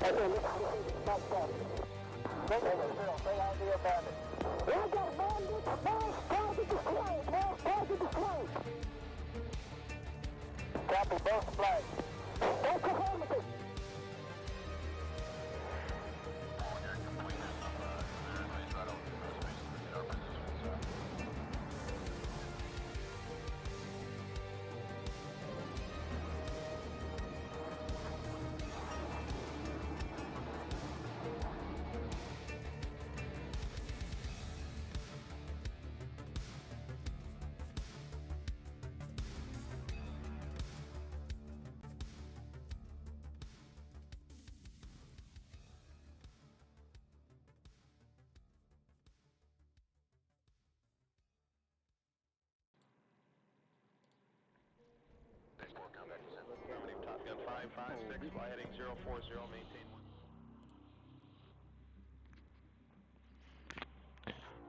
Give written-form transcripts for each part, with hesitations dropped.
Copy both flags.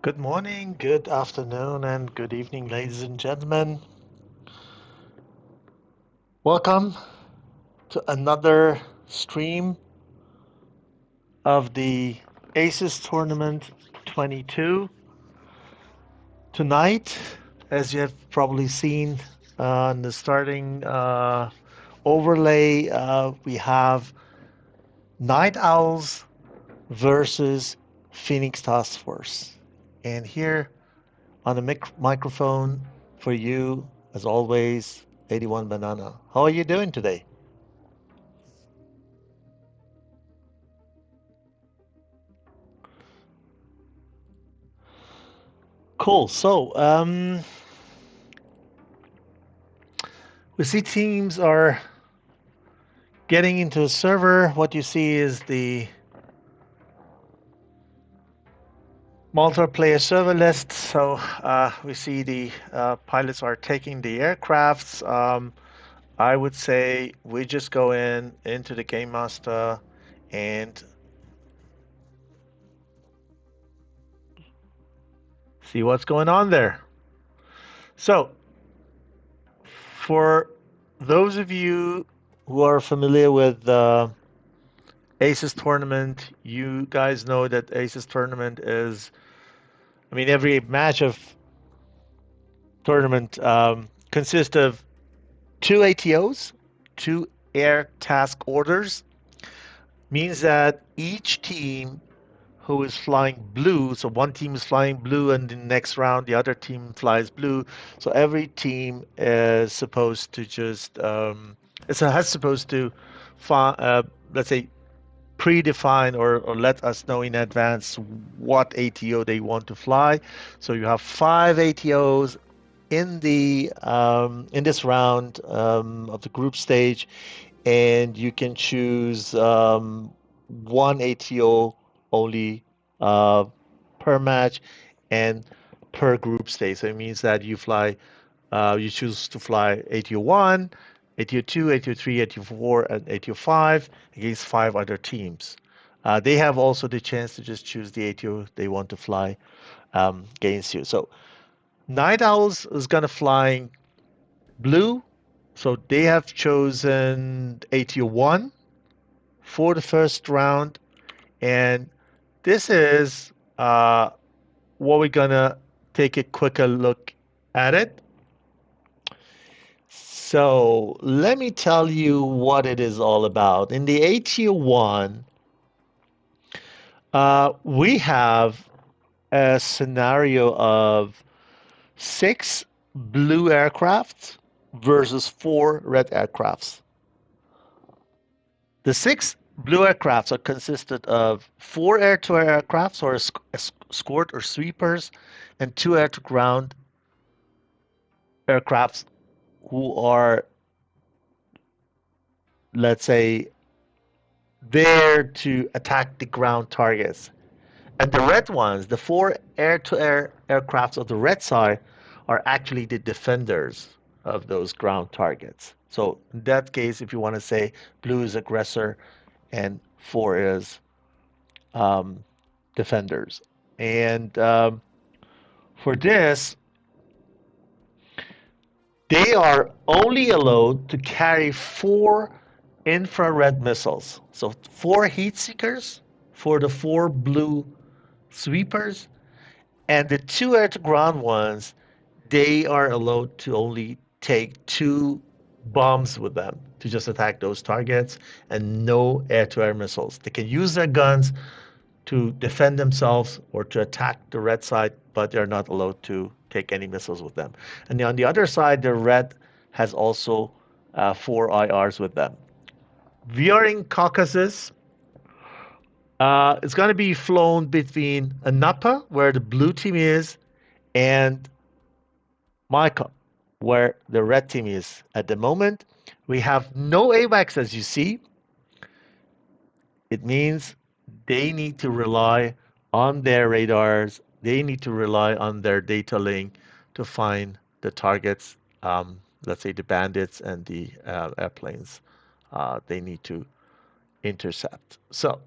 Good morning, good afternoon, and good evening, ladies and gentlemen. Welcome to another stream of the ACES Tournament 22. Tonight, as you have probably seen on the starting overlay, we have Nightowls versus Phoenix Task Force. And here on the microphone for you, as always, 81 Banana. How are you doing today? Cool. So, we see teams are getting into a server. What you see is the multiplayer server list. So we see the pilots are taking the aircrafts. I would say we just go into the Game Master and see what's going on there. So for those of you who are familiar with ACES tournament, you guys know that ACES tournament is, I mean, every match of tournament consists of 2 ATOs, 2 air task orders. Means that each team who is flying blue, so one team is flying blue and in the next round the other team flies blue. So every team is supposed to just, has supposed to, let's say, predefine or let us know in advance what ATO they want to fly. So you have 5 ATOs in the in this round of the group stage, and you can choose 1 ATO only per match and per group stage. So it means that you fly, you choose to fly ATO 1, ATO 2, ATO 3, ATO 4, and ATO 5 against 5 other teams. They have also the chance to just choose the ATO they want to fly against you. So Nightowls is going to fly blue. So they have chosen ATO 1 for the first round. And this is what we're going to take a quicker look at it. So let me tell you what it is all about. In the ATO 1, we have a scenario of 6 blue aircraft versus 4 red aircrafts. The 6 blue aircrafts are consisted of 4 air-to-air aircrafts or escort or sweepers and 2 air-to-ground aircrafts who are, let's say, there to attack the ground targets. And the red ones, the 4 air-to-air aircrafts of the red side, are actually the defenders of those ground targets. So in that case, if you want to say blue is aggressor and 4 is defenders. And for this, they are only allowed to carry 4 infrared missiles. So 4 heat seekers for the 4 blue sweepers, and the 2 air-to-ground ones, they are allowed to only take 2 bombs with them to just attack those targets, and no air-to-air missiles. They can use their guns to defend themselves or to attack the red side, but they're not allowed to take any missiles with them. And on the other side, the red has also 4 IRs with them. Veering Caucasus, it's going to be flown between Anapa, where the blue team is, and Micah, where the red team is. At the moment, we have no AWACS, as you see. It means they need to rely on their radars. They need to rely on their data link to find the targets, let's say the bandits and the airplanes they need to intercept. So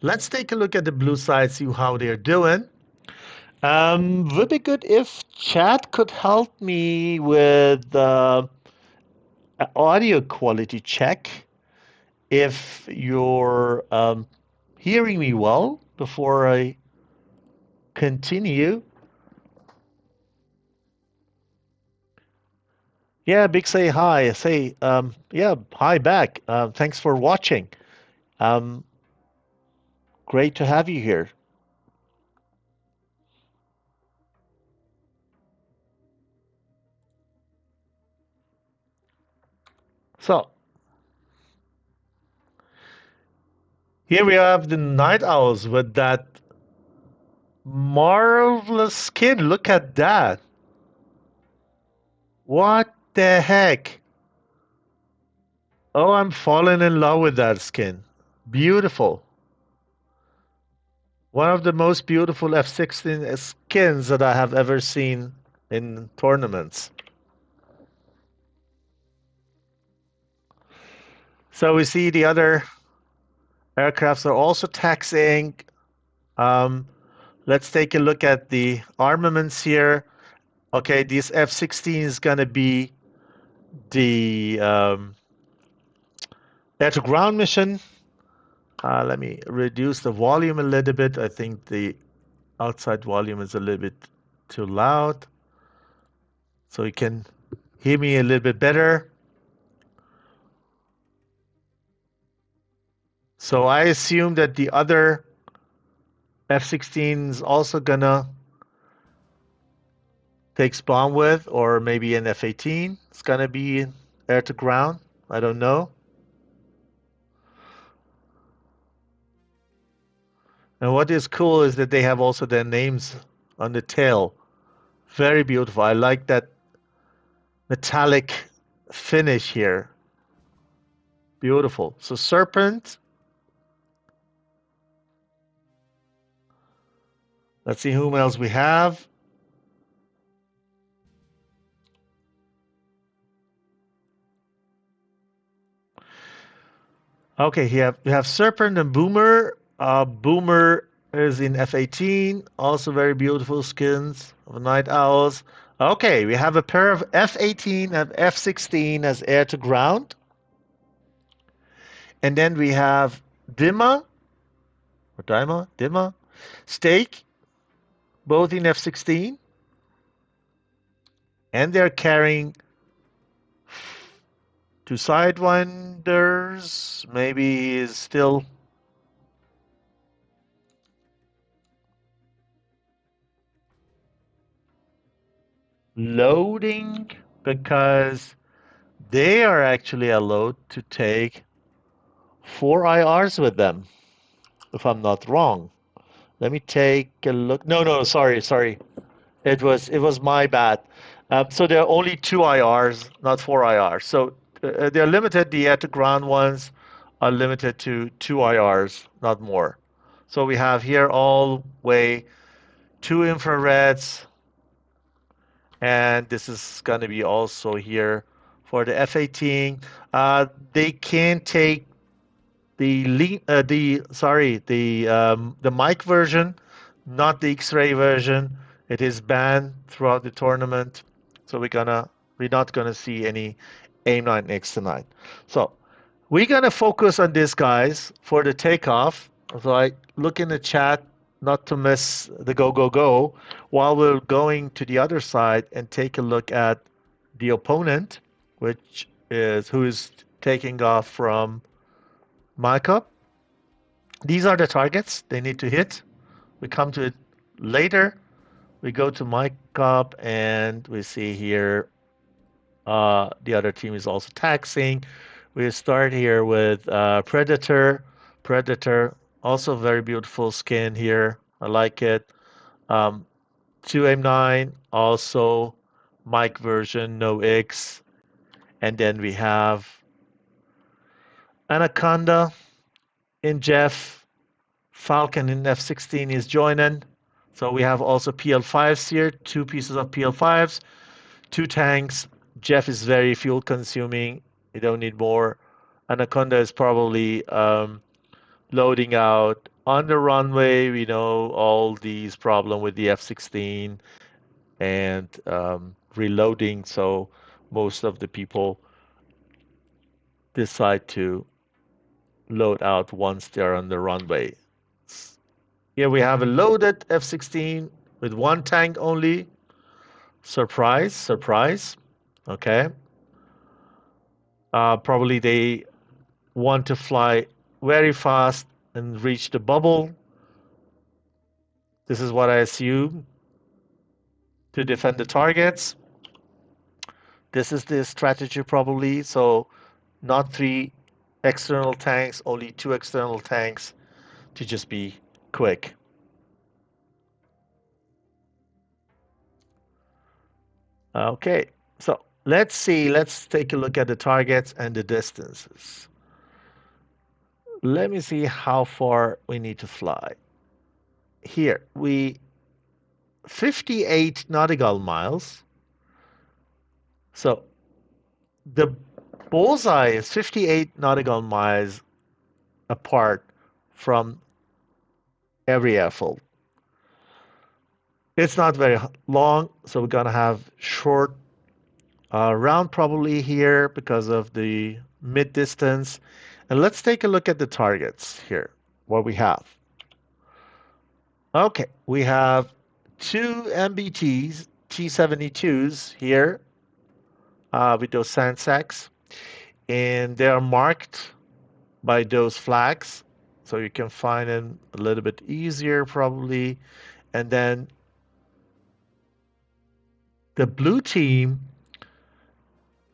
let's take a look at the blue side, see how they're doing. Would be good if chat could help me with audio quality check. If you're hearing me well before I continue. Yeah, big say hi. Say yeah, hi back. Thanks for watching. Great to have you here. So here we have the Nightowls with that marvelous skin. Look at that. What the heck? Oh, I'm falling in love with that skin. Beautiful. One of the most beautiful F-16 skins that I have ever seen in tournaments. So we see the other aircrafts are also taxiing. Let's take a look at the armaments here. Okay, this F-16 is going to be the air-to-ground mission. Let me reduce the volume a little bit. I think the outside volume is a little bit too loud. So you can hear me a little bit better. So I assume that the other F-16 is also gonna take spawn with, or maybe an F-18. It's gonna be air to ground. I don't know. And what is cool is that they have also their names on the tail. Very beautiful. I like that metallic finish here. Beautiful. So Serpent. Let's see whom else we have. Okay, we have Serpent and Boomer. Boomer is in F-18, also very beautiful skins of Nightowls. Okay, we have a pair of F-18 and F-16 as air to ground. And then we have Dima, Stake, both in F-16. And they're carrying 2 Sidewinders. Maybe is still loading because they are actually allowed to take 4 IRs with them, if I'm not wrong. Let me take a look. No, sorry. It was my bad. So there are only 2 IRs, not 4 IRs. So they're limited. The air-to-ground ones are limited to 2 IRs, not more. So we have here all way 2 infrareds, and this is going to be also here for the F-18. They can take the mic version, not the X-ray version. It is banned throughout the tournament, so we're not gonna see any AIM-9X tonight. So We're going to focus on this, guys, for the takeoff. So I look in the chat not to miss the go, go, go, while we're going to the other side and take a look at the opponent, which is who is taking off from my cup. These are the targets they need to hit. We come to it later. We go to my cup and we see here the other team is also taxing. We start here with Predator. Predator, also very beautiful skin here. I like it. 2M9, also mic version, no X. And then we have Anaconda in Jeff. Falcon in F-16 is joining. So we have also PL5s here, 2 pieces of PL5s, 2 tanks. Jeff is very fuel consuming. You don't need more. Anaconda is probably loading out on the runway. We know all these problems with the F-16 and reloading. So most of the people decide to load out once they're on the runway. Here we have a loaded F-16 with 1 tank only. Surprise, surprise. Okay. Probably they want to fly very fast and reach the bubble. This is what I assume to defend the targets. This is the strategy probably. So not 3 external tanks, only 2 external tanks to just be quick. Okay, so let's see. Let's take a look at the targets and the distances. Let me see how far we need to fly. Here, 58 nautical miles. So the bullseye is 58 nautical miles apart from every airfield. It's not very long, so we're going to have short round probably here because of the mid distance. And let's take a look at the targets here, what we have. Okay, we have 2 MBTs, T-72s here with those sand sacks. And they are marked by those flags. So you can find them a little bit easier probably. And then the blue team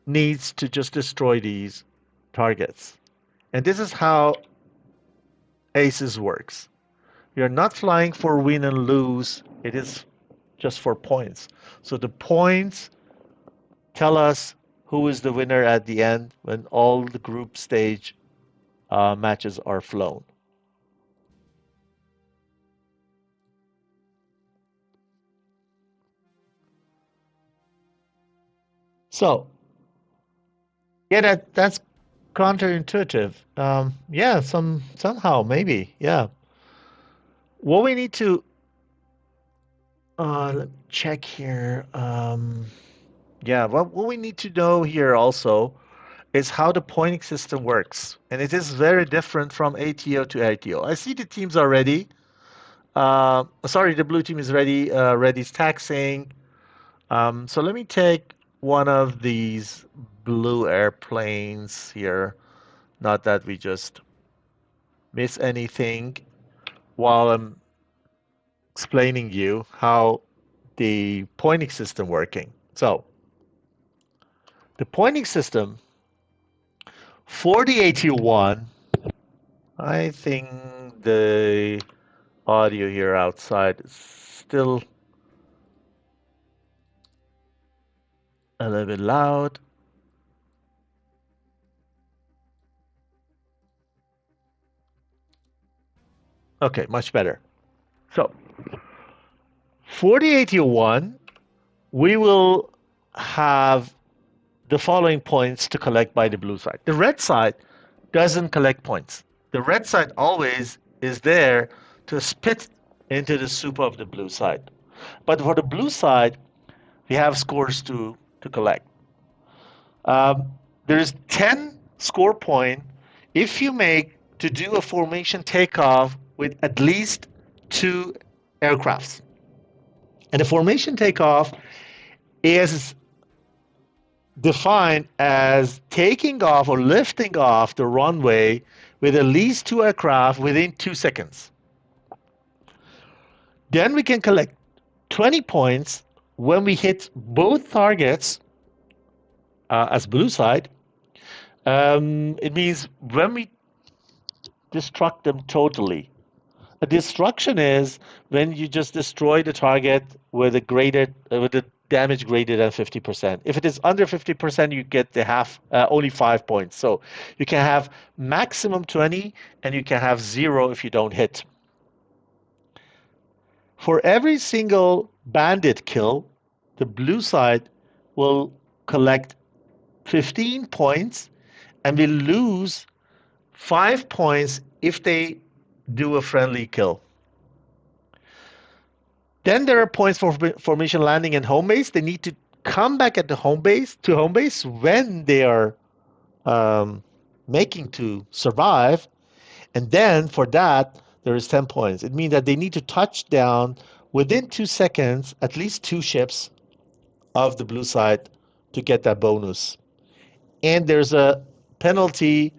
needs to just destroy these targets. And this is how ACES works. You're not flying for win and lose. It is just for points. So the points tell us who is the winner at the end when all the group stage matches are flown. So, yeah, that's counterintuitive. Yeah, somehow maybe, yeah. What we need to let me check here. Yeah, what we need to know here also is how the pointing system works, and it is very different from ATO to ATO. I see the teams are ready. Sorry, the blue team is ready. Ready's taxing. So let me take one of these blue airplanes here. Not that we just miss anything while I'm explaining you how the pointing system working. So the pointing system for the AT1, I think the audio here outside is still a little bit loud. Okay, much better. So for the AT1, we will have the following points to collect by the blue side. The red side doesn't collect points. The red side always is there to spit into the soup of the blue side. But for the blue side, we have scores to collect. There's 10 score point if you make to do a formation takeoff with at least 2 aircrafts. And a formation takeoff is defined as taking off or lifting off the runway with at least 2 aircraft within 2 seconds. Then we can collect 20 points when we hit both targets as blue side. It means when we destruct them totally. A destruction is when you just destroy the target with a damage greater than 50%. If it is under 50%, you get the only 5 points. So you can have maximum 20, and you can have 0 if you don't hit. For every single bandit kill, the blue side will collect 15 points, and will lose 5 points if they do a friendly kill. Then there are points for formation landing and home base. They need to come back at the home base when they are making to survive. And then for that, there is 10 points. It means that they need to touch down within 2 seconds, at least 2 ships of the blue side to get that bonus. And there's a penalty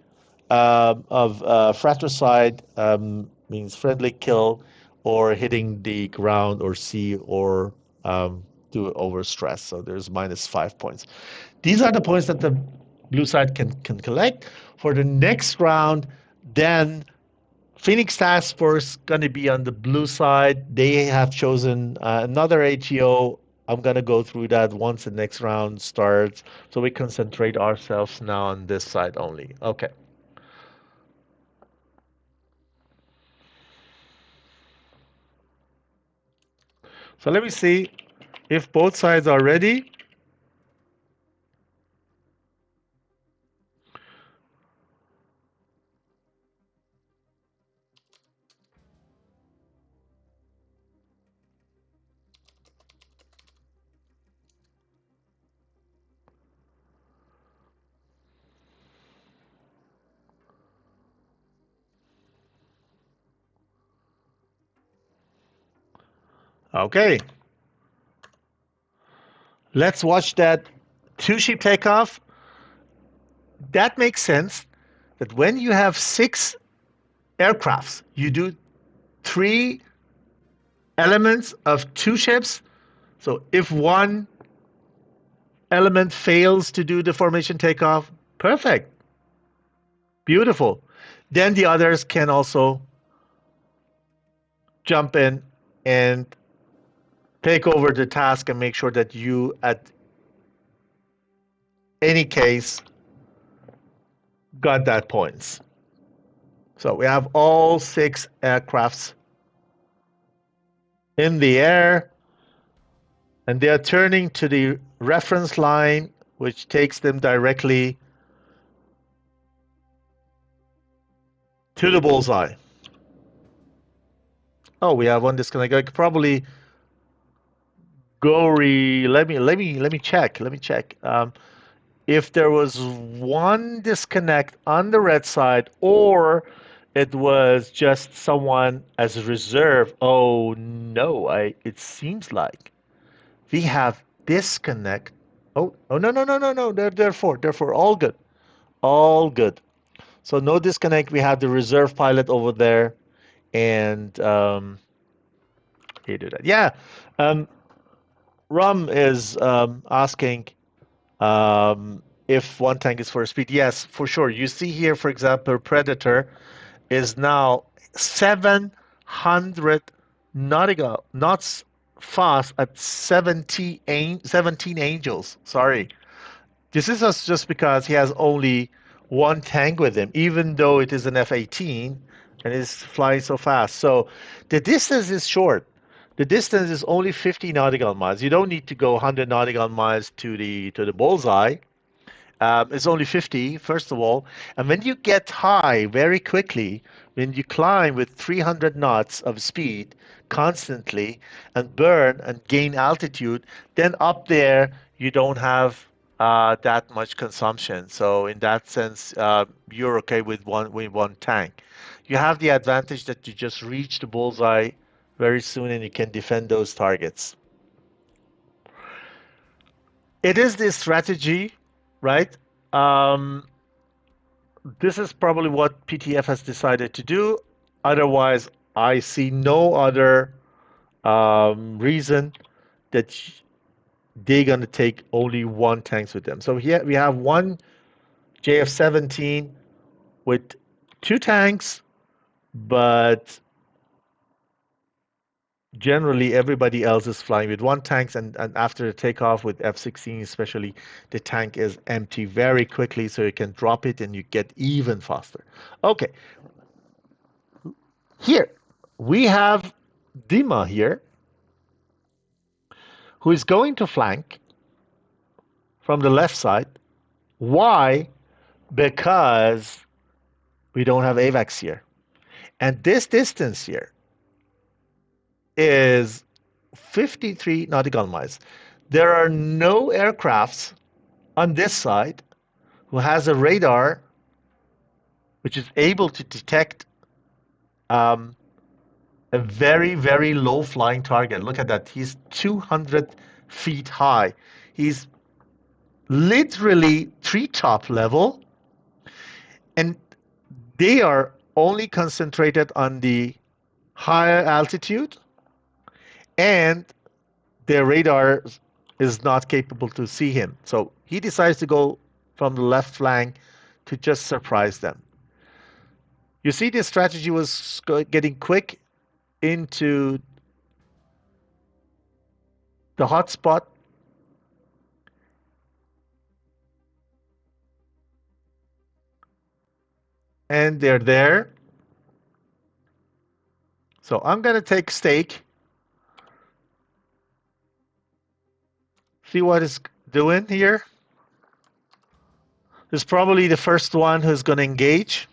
of fratricide, means friendly kill, or hitting the ground or sea, or do it over stress. So there's -5 points. These are the points that the blue side can collect. For the next round, then Phoenix Task Force going to be on the blue side. They have chosen another ATO. I'm going to go through that once the next round starts. So we concentrate ourselves now on this side only. Okay. So let me see if both sides are ready. Okay. Let's watch that 2-ship takeoff. That makes sense that when you have 6 aircrafts, you do 3 elements of 2 ships. So if one element fails to do the formation takeoff, perfect. Beautiful. Then the others can also jump in and take over the task and make sure that you, at any case, got that points. So we have all 6 aircrafts in the air, and they are turning to the reference line, which takes them directly to the bullseye. Oh, we have one disconnect. I could probably let me check. If there was one disconnect on the red side, or it was just someone as a reserve. Oh no, it seems like we have disconnect. Oh no. Therefore all good. All good. So no disconnect. We have the reserve pilot over there, and he did that. Yeah. Rum is asking if one tank is for speed. Yes, for sure. You see here, for example, Predator is now 700 nautical knots fast at 17 angels. Sorry. This is just because he has only one tank with him, even though it is an F-18 and is flying so fast. So the distance is short. The distance is only 50 nautical miles. You don't need to go 100 nautical miles to the bullseye. It's only 50, first of all. And when you get high very quickly, when you climb with 300 knots of speed constantly and burn and gain altitude, then up there you don't have that much consumption. So in that sense, you're okay with one tank. You have the advantage that you just reach the bullseye very soon and you can defend those targets. It is this strategy, right? Um, this is probably what PTF has decided to do. Otherwise, I see no other reason that they're going to take only one tanks with them. So here we have one JF-17 with two tanks, but generally everybody else is flying with one tank, and after the takeoff with F-16 especially, the tank is empty very quickly, so you can drop it and you get even faster. Okay, here we have Dima here, who is going to flank from the left side. Why? Because we don't have AVAX here. And this distance here is 53 nautical miles. There are no aircrafts on this side who has a radar which is able to detect a very, very low flying target. Look at that. He's 200 feet high. He's literally treetop level. And they are only concentrated on the higher altitude, and their radar is not capable to see him. So he decides to go from the left flank to just surprise them. You see, this strategy was getting quick into the hotspot. And they're there. So I'm going to take stake. See what it's doing here. This is probably the first one who's going to engage.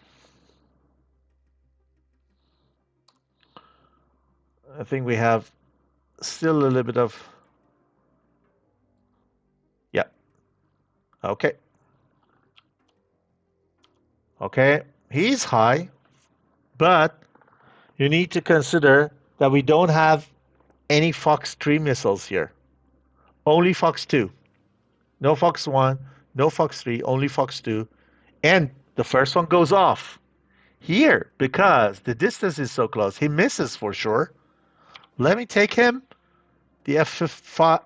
I think we have still a little bit of, yeah. Okay. Okay, he's high, but you need to consider that we don't have any Fox 3 missiles here. Only Fox 2. No Fox 1, no Fox 3, only Fox 2. And the first one goes off here because the distance is so close. He misses for sure. Let me take him. The F5,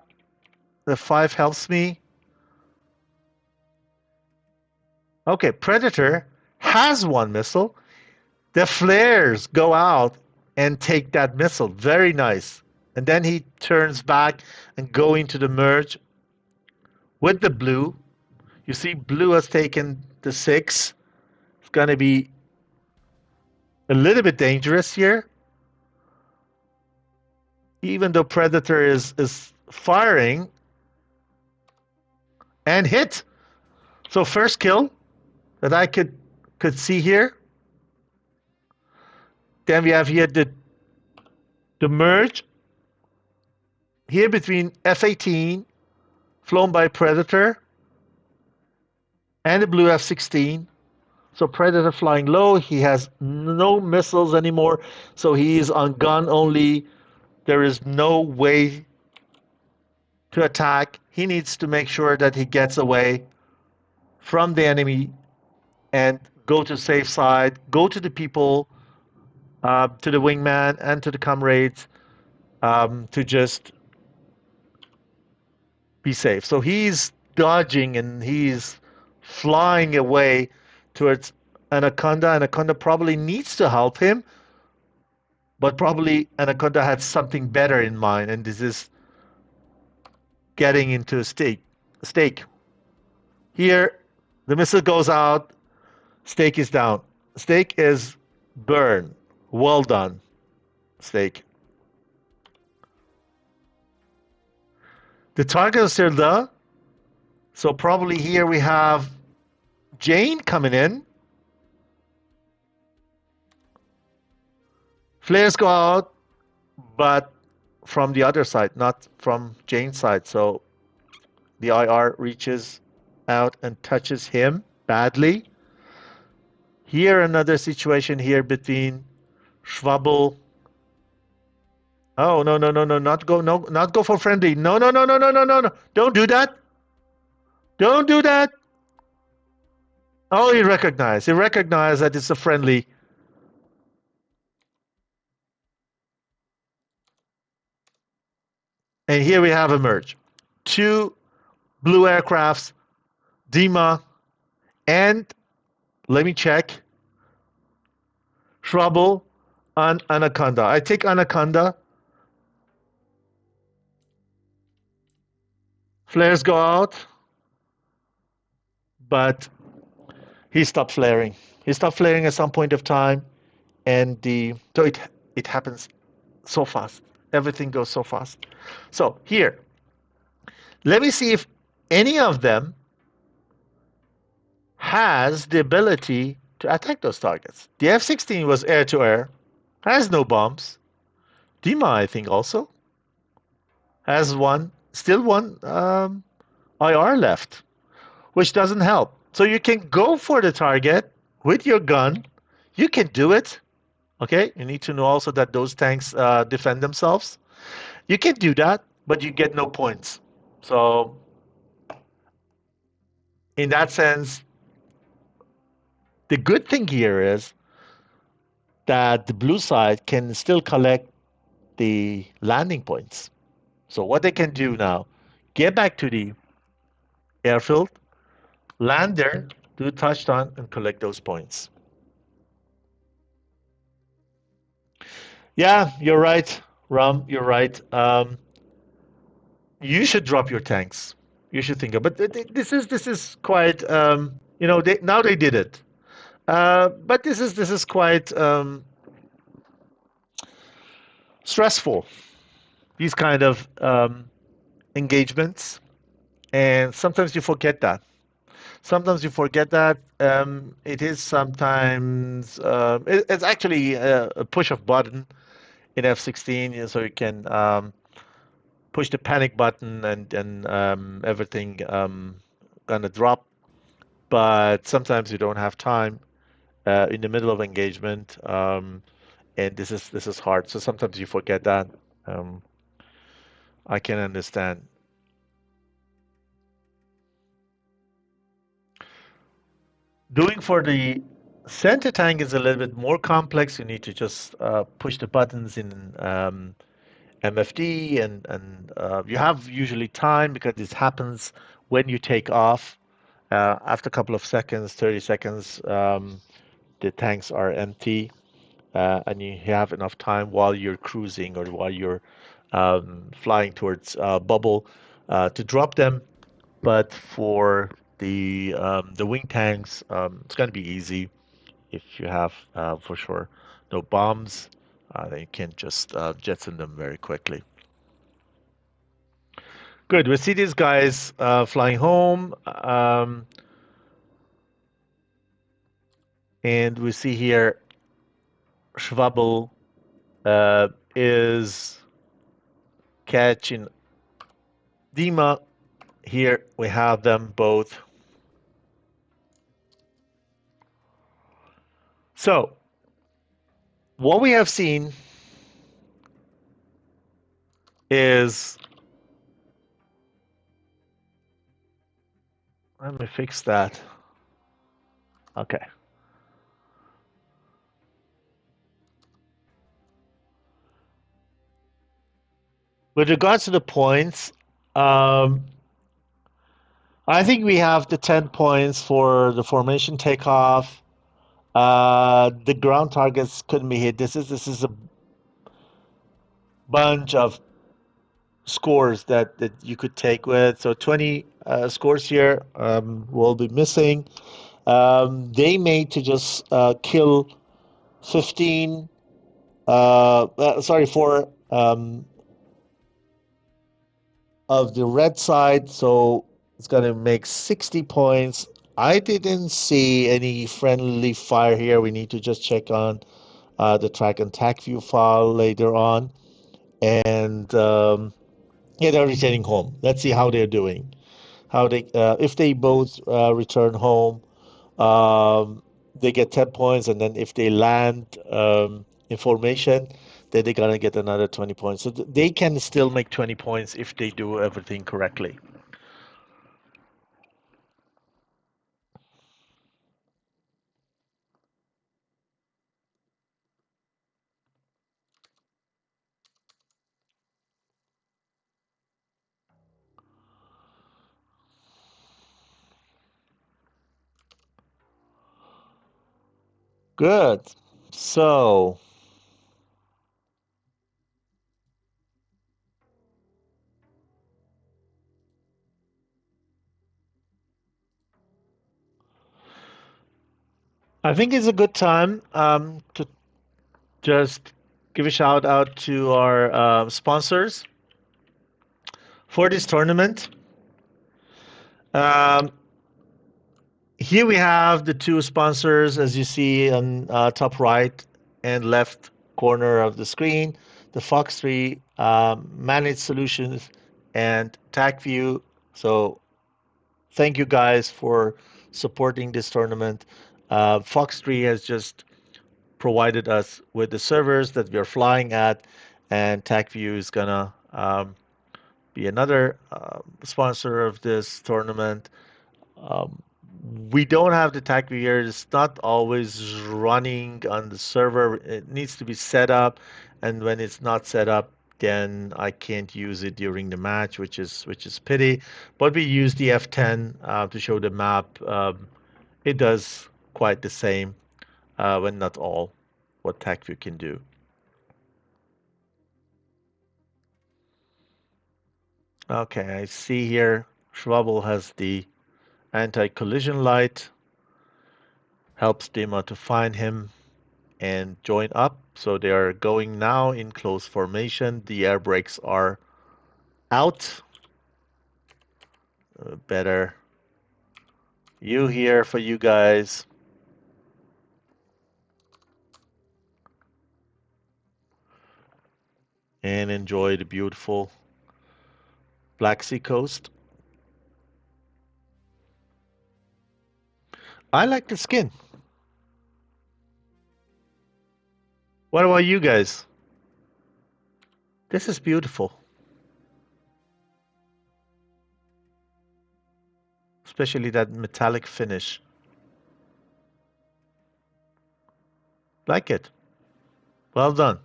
the 5 helps me. Okay, Predator has one missile. The flares go out and take that missile. Very nice. And then he turns back and go into the merge with the blue. You see, blue has taken the 6. It's going to be a little bit dangerous here. Even though Predator is firing and hit. So first kill that I could see here. Then we have here the merge here between F-18 flown by Predator and the blue F-16. So Predator flying low. He has no missiles anymore. So he is on gun only. There is no way to attack. He needs to make sure that he gets away from the enemy and go to safe side, go to the people, to the wingman and to the comrades, to just be safe. So he's dodging and he's flying away towards Anaconda. Anaconda probably needs to help him, but probably Anaconda had something better in mind, and this is getting into a stake. Here, the missile goes out, stake is down. Stake is burn. Well done, stake. The target is still there. So probably here we have Jane coming in. Flares go out, but from the other side, not from Jane's side. So the IR reaches out and touches him badly. Here, another situation here between Schwabble. Oh, no, no, no, no, not go for friendly. No, no, no, no, no, no, no, no. Don't do that. Don't do that. Oh, he recognized. He recognized that it's a friendly. And here we have a merge. Two blue aircrafts, Dima, and let me check. Trouble on Anaconda. I take Anaconda. Flares go out, but he stopped flaring. He stopped flaring at some point of time, and it happens so fast. Everything goes so fast. So here, let me see if any of them has the ability to attack those targets. The F-16 was air-to-air, has no bombs. Dima, I think, also has still one IR left, which doesn't help. So you can go for the target with your gun. You can do it. Okay, you need to know also that those tanks defend themselves. You can do that, but you get no points. So in that sense, the good thing here is that the blue side can still collect the landing points. So what they can do now, get back to the airfield, land there, do a touchdown, and collect those points. Yeah, you're right, Ram. You're right. You should drop your tanks. You should think about. But this is quite. Now they did it. But this is quite stressful. These kind of engagements, and sometimes you forget that. Sometimes you forget that it is sometimes it's actually a push of button in F-16, so you can push the panic button and everything gonna drop. But sometimes you don't have time in the middle of engagement, and this is hard. So sometimes you forget that. Um, I can understand. Doing for the center tank is a little bit more complex. You need to just push the buttons in MFD, and you have usually time because this happens when you take off. After a couple of seconds, 30 seconds, the tanks are empty, and you have enough time while you're cruising or while you're flying towards bubble to drop them. But for the wing tanks, it's going to be easy if you have for sure no bombs. Then you can just jettison them very quickly. Good. We see these guys flying home, and we see here Schwabble is catching Dima. Here we have them both. So what we have seen is, let me fix that. Okay. With regards to the points, I think we have the 10 points for the formation takeoff. The ground targets couldn't be hit. This is a bunch of scores that you could take with. So 20 scores here will be missing. They made to just kill 15. Four of the red side. So it's going to make 60 points. I didn't see any friendly fire here. We need to just check on the track and tack view file later on. And yeah, they're returning home. Let's see how they're doing. how they if they both return home, they get 10 points, and then if they land information, then they're gonna get another 20 points. So they can still make 20 points if they do everything correctly. Good. So I think it's a good time to just give a shout out to our sponsors for this tournament. Um, Here we have the two sponsors, as you see on top right and left corner of the screen, the Fox3 Managed Solutions and TACView. So thank you guys for supporting this tournament. Fox3 has just provided us with the servers that we are flying at, and TACView is gonna be another sponsor of this tournament. Um, we don't have the tag here. It's not always running on the server. It needs to be set up, and when it's not set up, then I can't use it during the match, which is pity. But we use the F10 to show the map. It does quite the same, when not all, what TagView can do. Okay, I see here Schwabble has the anti-collision light, helps Dima to find him and join up. So they are going now in close formation. The air brakes are out. Better view here for you guys. And enjoy the beautiful Black Sea coast. I like the skin. What about you guys? This is beautiful. Especially that metallic finish. Like it. Well done.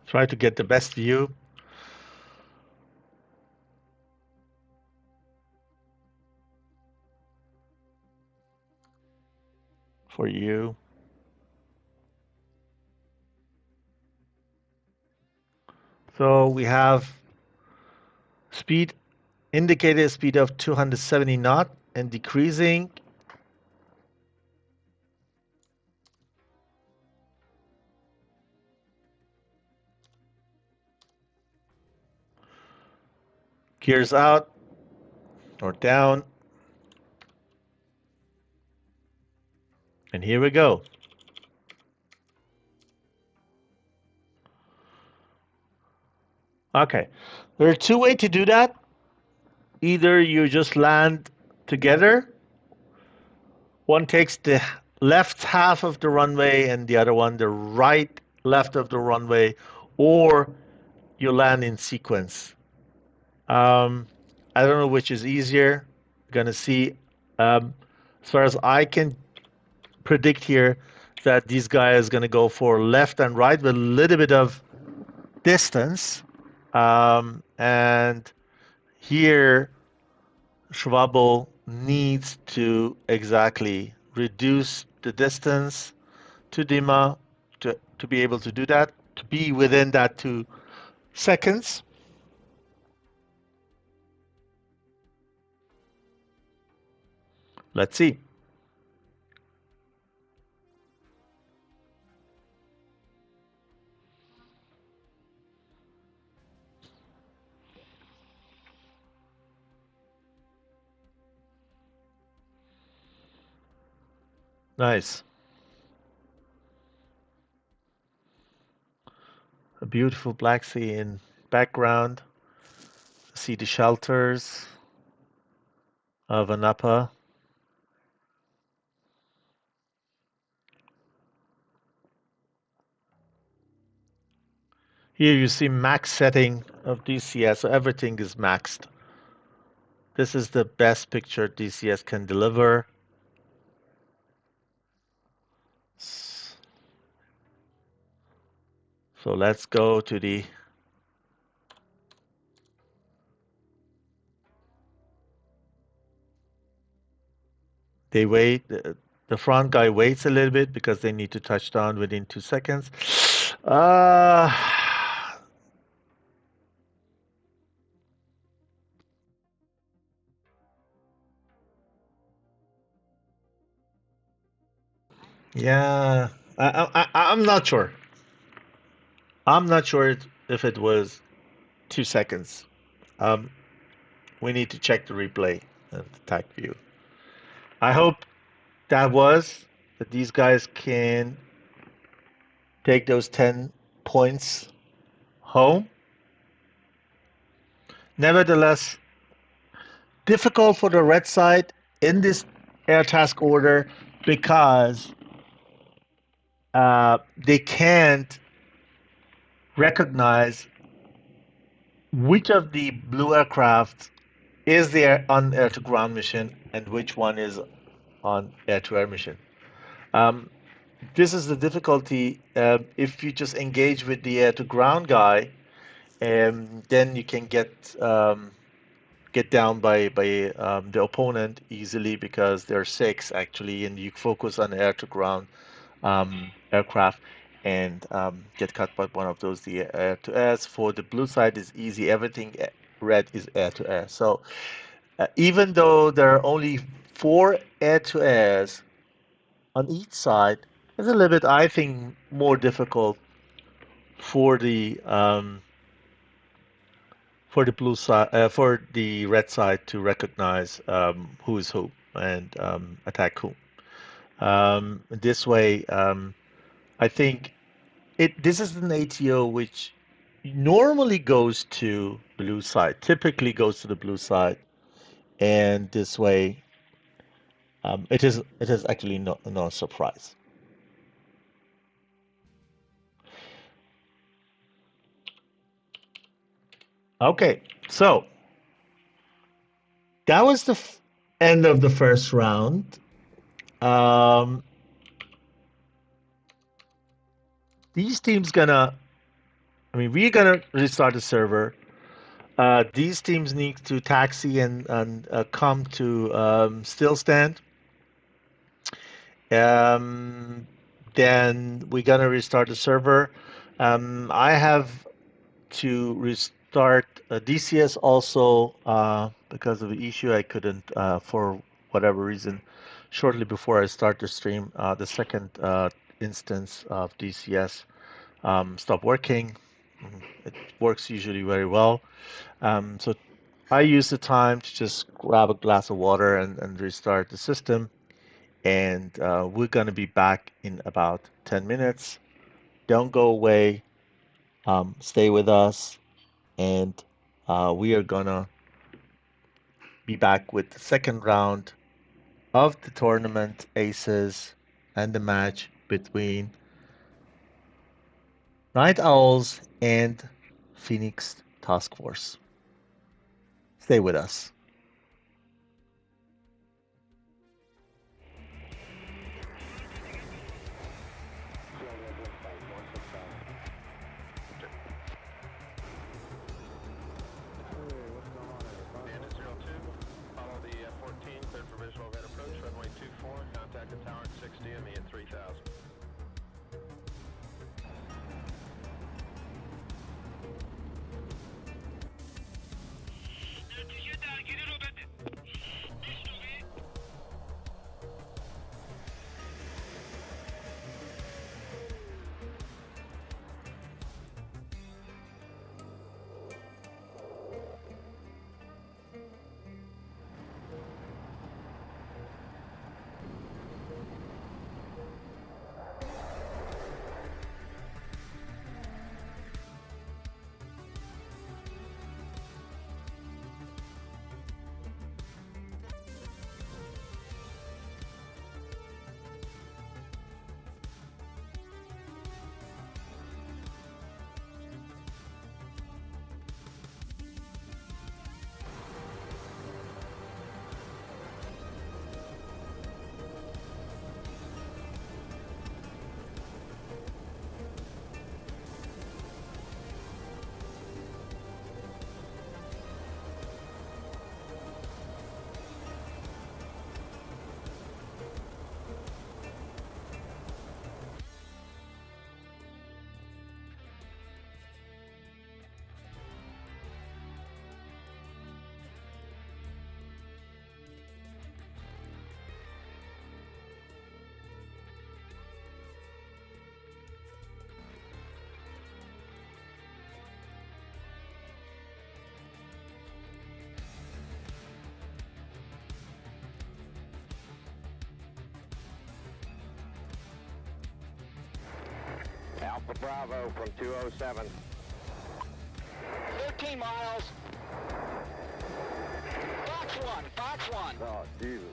Try to get the best view. For you. So we have speed, indicated speed of 270 knot and decreasing. Gears out or down. And here we go. Okay, there are two ways to do that. Either you just land together. One takes the left half of the runway and the other one the right left of the runway, or you land in sequence. I don't know which is easier. Gonna see. As far as I can predict here, that these guys gonna go for left and right with a little bit of distance. And here, Schwabble needs to exactly reduce the distance to Dima to be able to do that, to be within that 2 seconds. Let's see. Nice. A beautiful Black Sea in background. See the shelters of Anapa. Here you see max setting of DCS, so everything is maxed. This is the best picture DCS can deliver. So let's go to the they wait the front guy waits a little bit because they need to touch down within 2 seconds. Yeah, I'm not sure. I'm not sure if it was 2 seconds. Um, we need to check the replay and the tag view. I hope that these guys can take those 10 points home. Nevertheless, difficult for the red side in this air task order because they can't recognize which of the blue aircraft is there on air to ground mission and which one is on air to air mission. This is the difficulty. If you just engage with the air to ground guy, then you can get down by the opponent easily because there are 6 actually, and you focus on air to ground aircraft and get cut by one of those. The air to air for the blue side is easy. Everything red is air to air. So even though there are only 4 air to airs on each side, it's a little bit, I think, more difficult for the blue side, for the red side to recognize who is who and attack who. This way, I think this is an ATO which normally goes to blue side, typically goes to the blue side, and this way, it is actually no surprise. Okay, so that was the end of the first round. Um, these teams we're gonna restart the server. These teams need to taxi and come to still stand. Then we're gonna restart the server. I have to restart DCS also because of the issue I couldn't for whatever reason shortly before I start the stream the second instance of DCS stopped working. It works usually very well. So I use the time to just grab a glass of water and restart the system. And we're going to be back in about 10 minutes. Don't go away. Stay with us. And we are going to be back with the second round of the tournament, ACES, and the match between Nightowls and Phoenix Task Force. Stay with us. Alpha Bravo from 207. 13 miles. Fox 1. Oh, Jesus.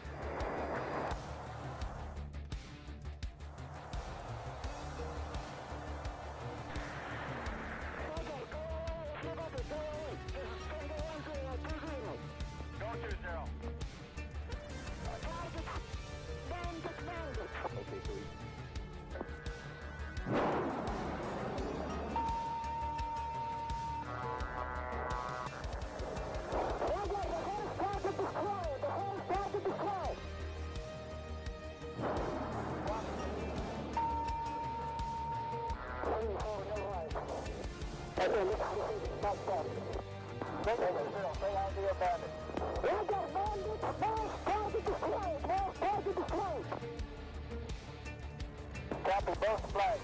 Copy both flags.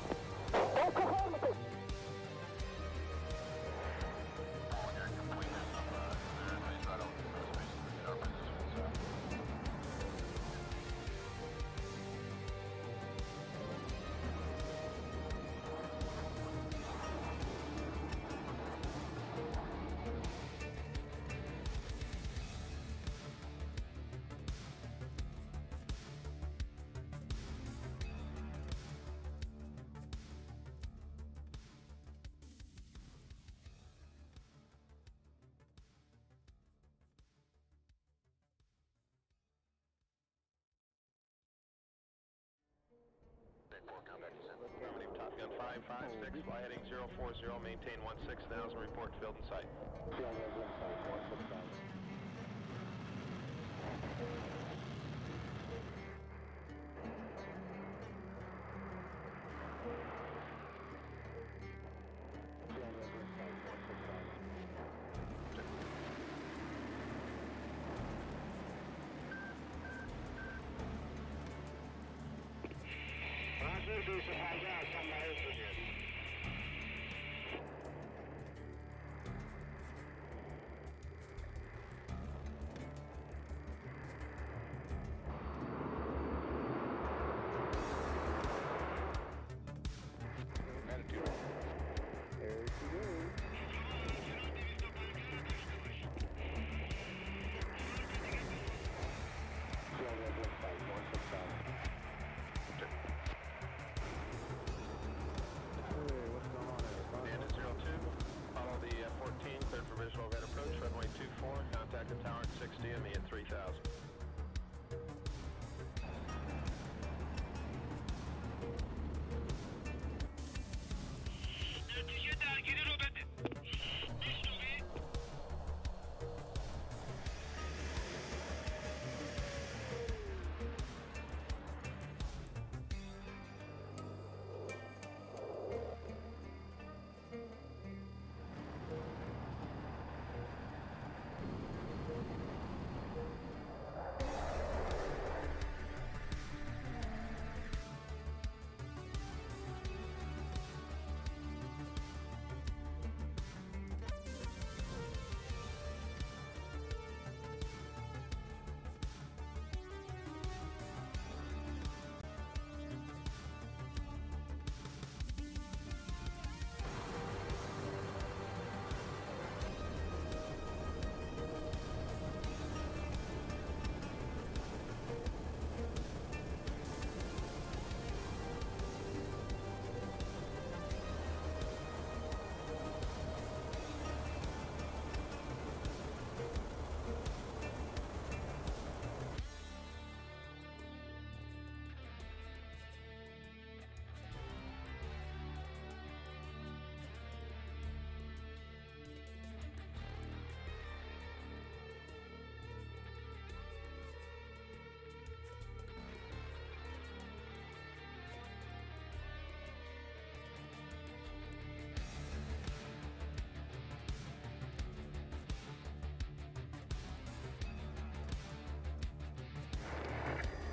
Affirmative, Top Gun 556, fly heading 040, maintain 16,000, report field in sight.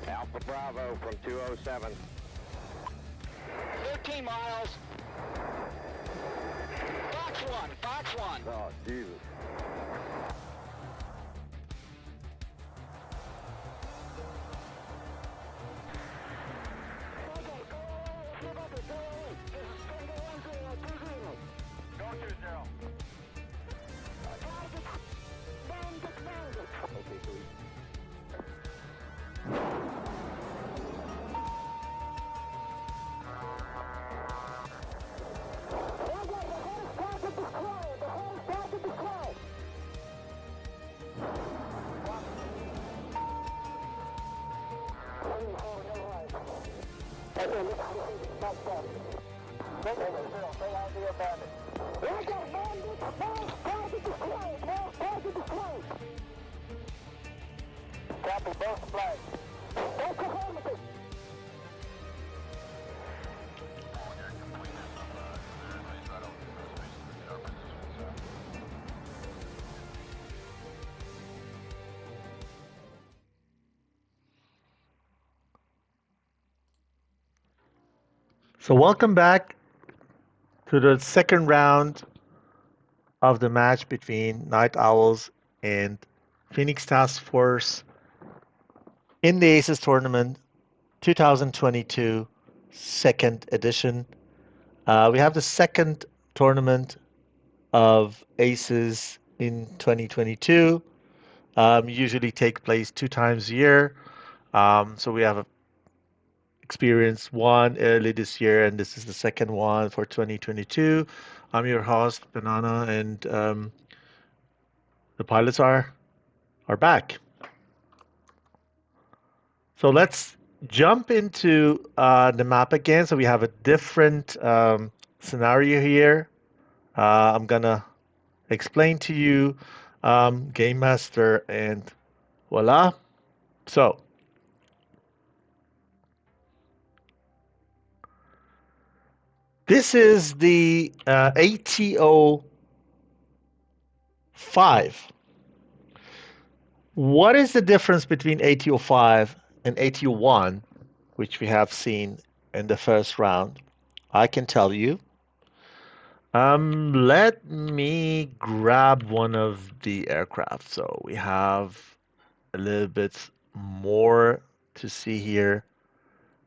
Alpha Bravo from 207. 13 miles. Fox 1. Oh, Jesus. Copy both flags. So welcome back to the second round of the match between Nightowls and Phoenix Task Force in the ACES tournament 2022 second edition. We have the second tournament of ACES in 2022. Usually take place 2 times a year. So we have experienced one early this year, and this is the second one for 2022. I'm your host, Banana, and the pilots are back. So let's jump into the map again. So we have a different scenario here. I'm gonna explain to you Game Master, and voila. So this is the ATO 5. What is the difference between ATO 5 and ATO 1, which we have seen in the first round? I can tell you. Let me grab one of the aircraft. So we have a little bit more to see here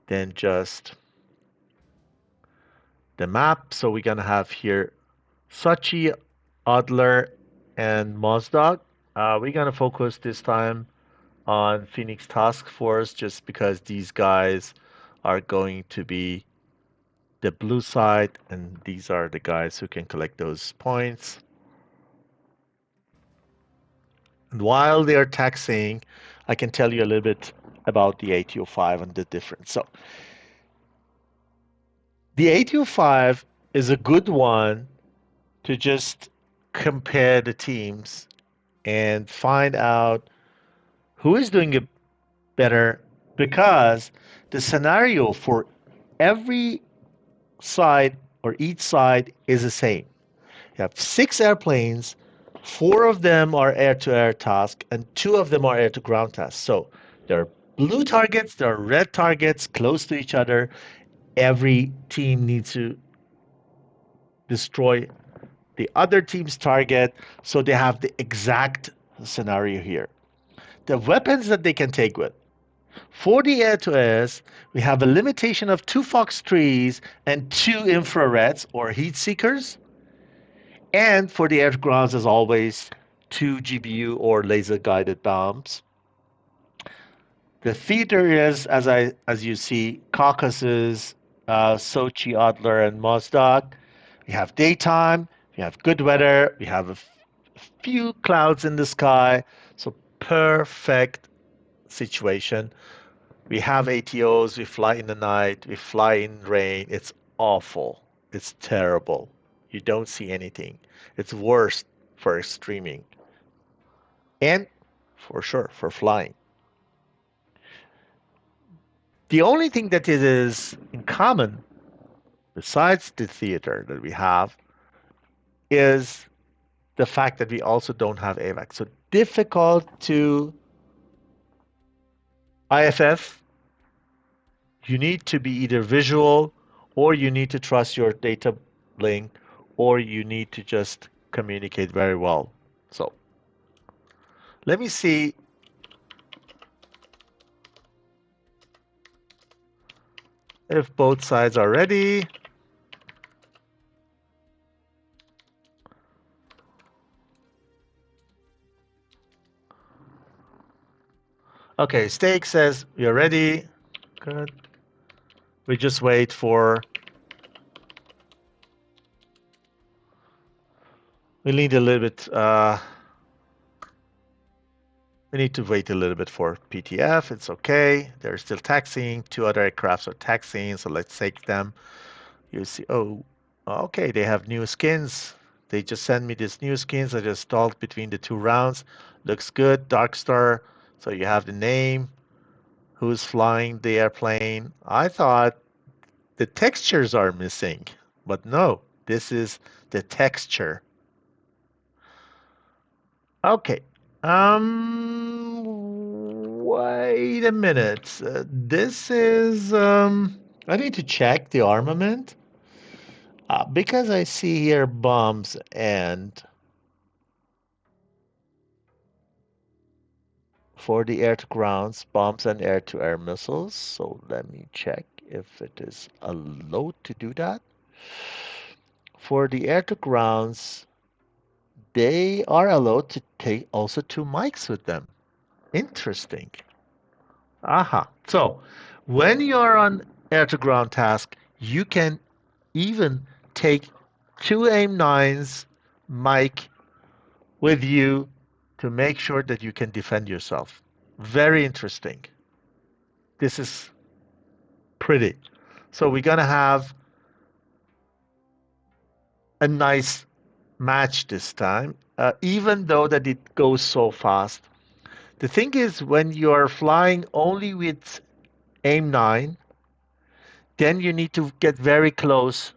than just the map. So we're gonna have here Sochi, Adler, and Mozdok. We're gonna focus this time on Phoenix Task Force just because these guys are going to be the blue side, and these are the guys who can collect those points. And while they are taxing, I can tell you a little bit about the ATO 5 and the difference. So the ATO 5 is a good one to just compare the teams and find out who is doing it better, because the scenario for every side or each side is the same. You have 6 airplanes, 4 of them are air-to-air task, and 2 of them are air-to-ground tasks. So there are blue targets, there are red targets close to each other. Every team needs to destroy the other team's target, so they have the exact scenario here. The weapons that they can take with. For the air-to-airs, we have a limitation of 2 Fox 3s and 2 infrareds or heat seekers. And for the air-to-grounds, as always, 2 GBU or laser-guided bombs. The theater is, as you see, Caucasus, Sochi, Adler, and Mozdok. We have daytime, we have good weather, we have a few clouds in the sky, so perfect situation. We have ATOs, we fly in the night, we fly in rain. It's awful. It's terrible. You don't see anything. It's worse for streaming. And for sure, for flying. The only thing that it is in common, besides the theater that we have, is the fact that we also don't have AVAC. So difficult to IFF. You need to be either visual, or you need to trust your data link, or you need to just communicate very well. So let me see if both sides are ready. Okay, Steak says we are ready. Good. We just wait for. We need a little bit We need to wait a little bit for PTF. It's okay. They're still taxiing. Two other aircrafts are taxiing, so let's take them. You see, oh, okay, they have new skins. They just sent me these new skins. I just installed between the two rounds. Looks good. Dark Star. So you have the name, who's flying the airplane. I thought the textures are missing, but no, this is the texture. Okay. Wait a minute. This is, I need to check the armament. Because I see here bombs and for the air-to-grounds, bombs and air-to-air missiles. So let me check if it is allowed to do that. For the air-to-grounds, they are allowed to take also two mics with them. Interesting. Aha. So when you're on air-to-ground task, you can even take two AIM-9s mic with you to make sure that you can defend yourself. Very interesting. This is pretty. So we're gonna have a nice match this time, even though that it goes so fast. The thing is, when you are flying only with AIM-9, then you need to get very close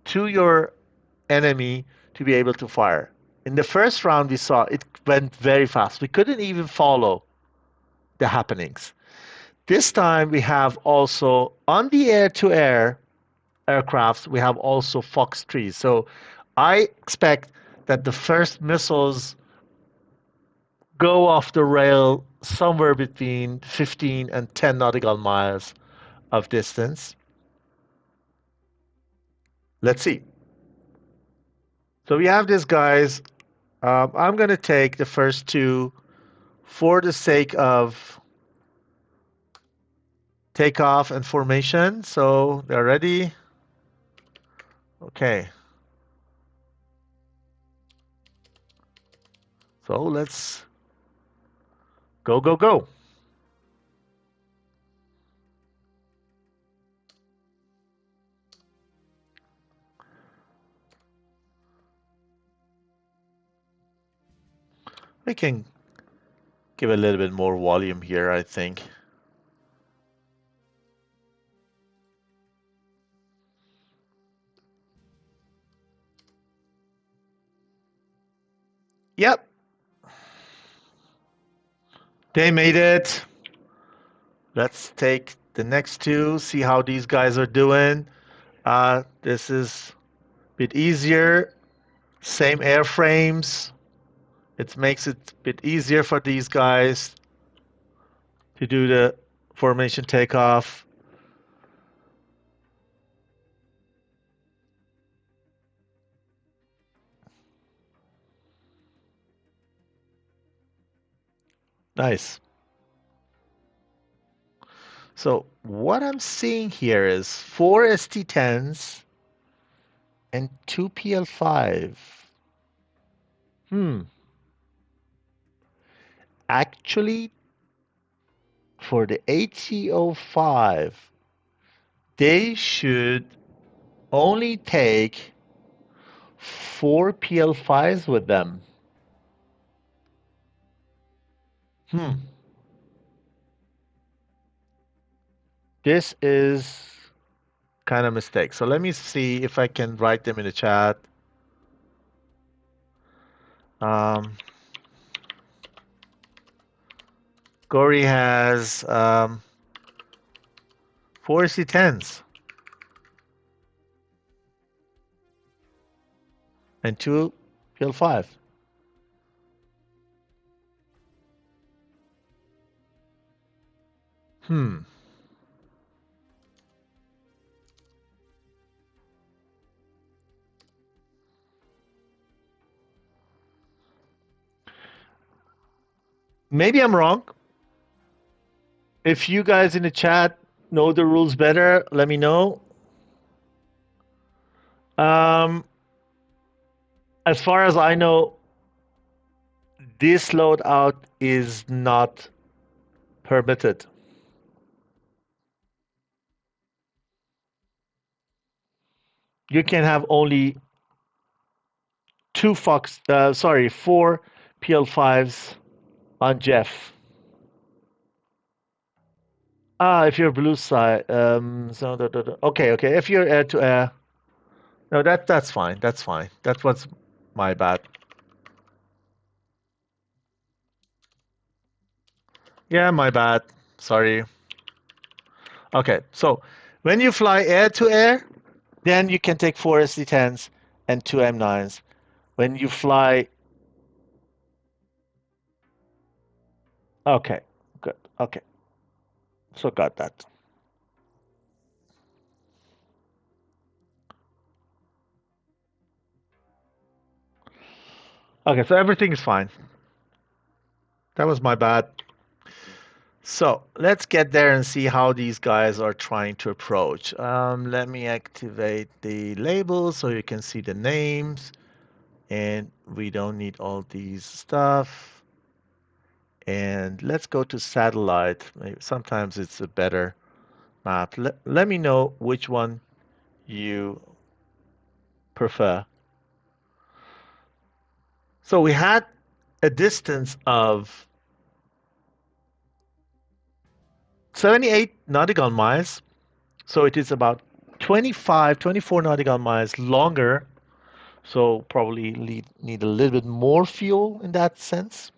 to your enemy to be able to fire. In the first round, we saw it went very fast. We couldn't even follow the happenings. This time, we have also on the air-to-air aircrafts, we have also Fox 3. So I expect that the first missiles go off the rail somewhere between 15 and 10 nautical miles of distance. Let's see. So we have these guys. I'm going to take the first two for the sake of takeoff and formation. So they're ready. Okay. So let's go, go, go. We can give a little bit more volume here, I think. Yep. They made it. Let's take the next two, see how these guys are doing. This is a bit easier. Same airframes. It makes it a bit easier for these guys to do the formation takeoff. Nice. So what I'm seeing here is 4 ST10s and 2 PL5. Actually, for the AT05, they should only take 4 PL5s with them. This is kind of a mistake. So let me see if I can write them in the chat. Gory has 4 C10s and 2 PL5. Maybe I'm wrong. If you guys in the chat know the rules better, let me know. As far as I know, this loadout is not permitted. You can have only four PL5s on Jeff. If you're blue side, okay. If you're air to air, no, that's fine. That's fine. That was my bad. Yeah, my bad. Sorry. Okay, so when you fly air to air, then you can take 4 SD10s and 2 M9s. When you fly, okay, good. Okay, so got that. Okay, so everything is fine. That was my bad. So let's get there and see how these guys are trying to approach. Let me activate the labels so you can see the names. And we don't need all these stuff. And let's go to satellite. Sometimes it's a better map. Let me know which one you prefer. So we had a distance of 78 nautical miles. So it is about 24 nautical miles longer. So probably need a little bit more fuel in that sense.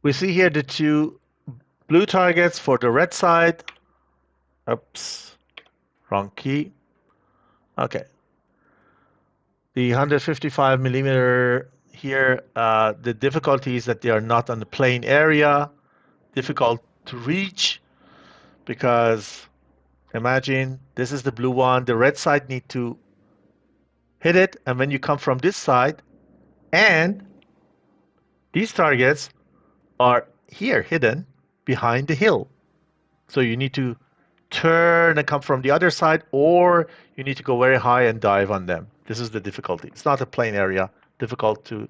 We see here the two blue targets for the red side. Oops, wrong key. Okay. The 155 millimeter here, the difficulty is that they are not on the plain area, difficult to reach because imagine this is the blue one, the red side need to hit it, and when you come from this side, and these targets are here hidden behind the hill. So you need to turn and come from the other side, or you need to go very high and dive on them. This is the difficulty. It's not a plain area, difficult to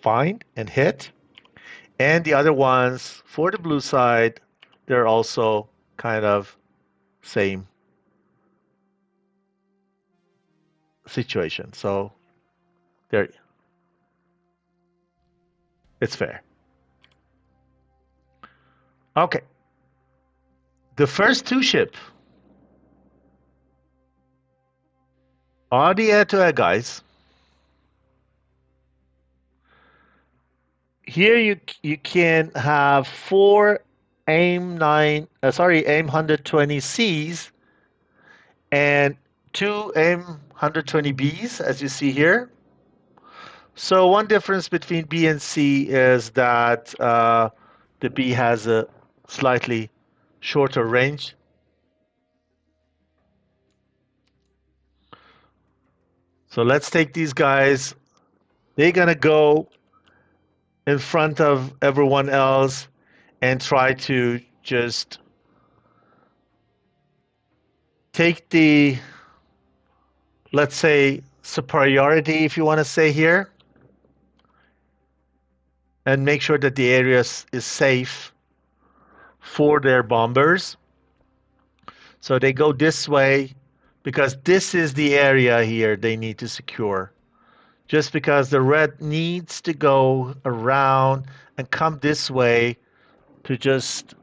find and hit. And the other ones for the blue side, they're also kind of same situation. So there, it's fair. Okay. The first two ships are the air-to-air guys. Here you can have 4 AIM 120Cs and 2 AIM 120Bs, as you see here. So one difference between B and C is that the B has a slightly shorter range. So let's take these guys. They're gonna go in front of everyone else and try to just take the, let's say, superiority, if you want to say here, and make sure that the area is safe for their bombers. So they go this way because this is the area here they need to secure. Just because the red needs to go around and come this way to just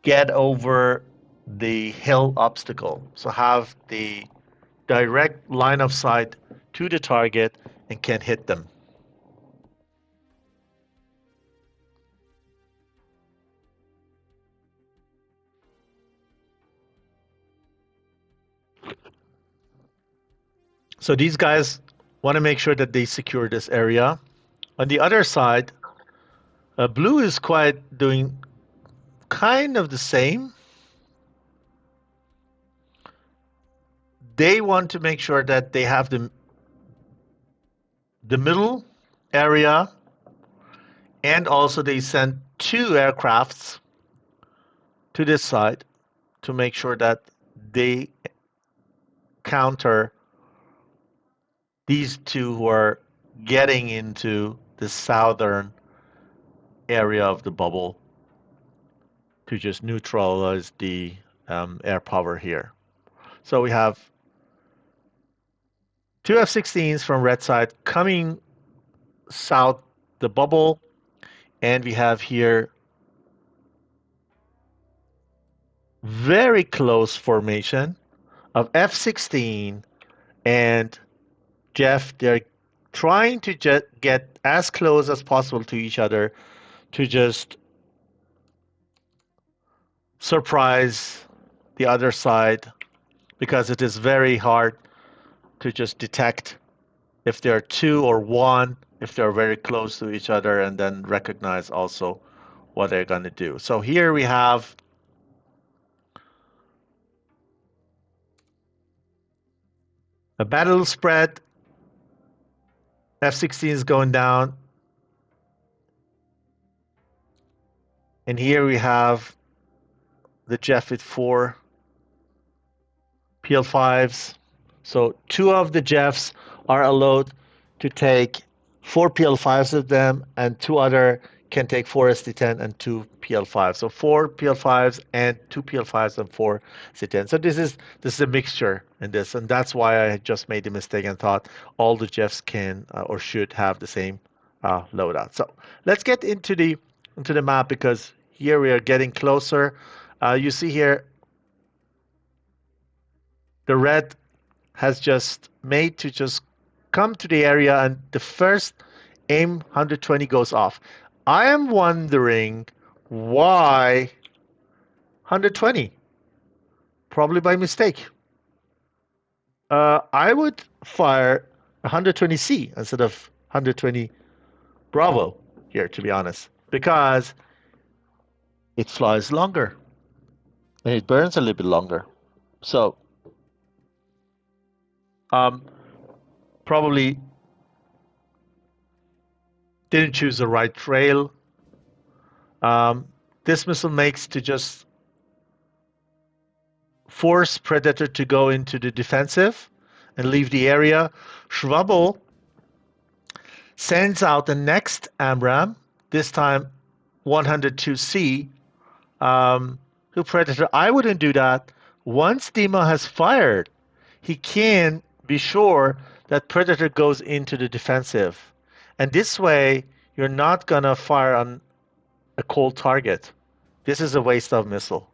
get over the hill obstacle. So have the direct line of sight to the target and can hit them. So these guys want to make sure that they secure this area. On the other side, blue is quite doing kind of the same. They want to make sure that they have the middle area And also they sent 2 aircrafts to this side to make sure that they counter these 2 who are getting into the southern area of the bubble to just neutralize the air power here. So we have 2 F-16s from red side coming south the bubble, and we have here very close formation of F-16 and Jeff. They're trying to get as close as possible to each other to just surprise the other side, because it is very hard to just detect if they're 2 or 1, if they're very close to each other, and then recognize also what they're going to do. So here we have a battle spread. F-16 is going down. And here we have the Jeff with 4 PL5s. So 2 of the Jeffs are allowed to take 4 PL5s of them, and 2 other can take 4 SD10 and 2 PL5s. So 4 PL5s and 2 PL5s and 4 SD10. So this is a mixture in this, and that's why I just made the mistake and thought all the Jeffs can or should have the same loadout. So let's get into the map, because here we are getting closer. You see here the red has just made to just come to the area, and the first AIM 120 goes off. I am wondering why 120? Probably by mistake. I would fire 120C instead of 120 Bravo here, to be honest, because it flies longer and it burns a little bit longer. So probably didn't choose the right trail. This missile makes to just force Predator to go into the defensive and leave the area. Schwabel sends out the next AMRAAM, this time 102C, to Predator. I wouldn't do that. Once Dima has fired, he can be sure that Predator goes into the defensive. And this way, you're not going to fire on a cold target. This is a waste of missile.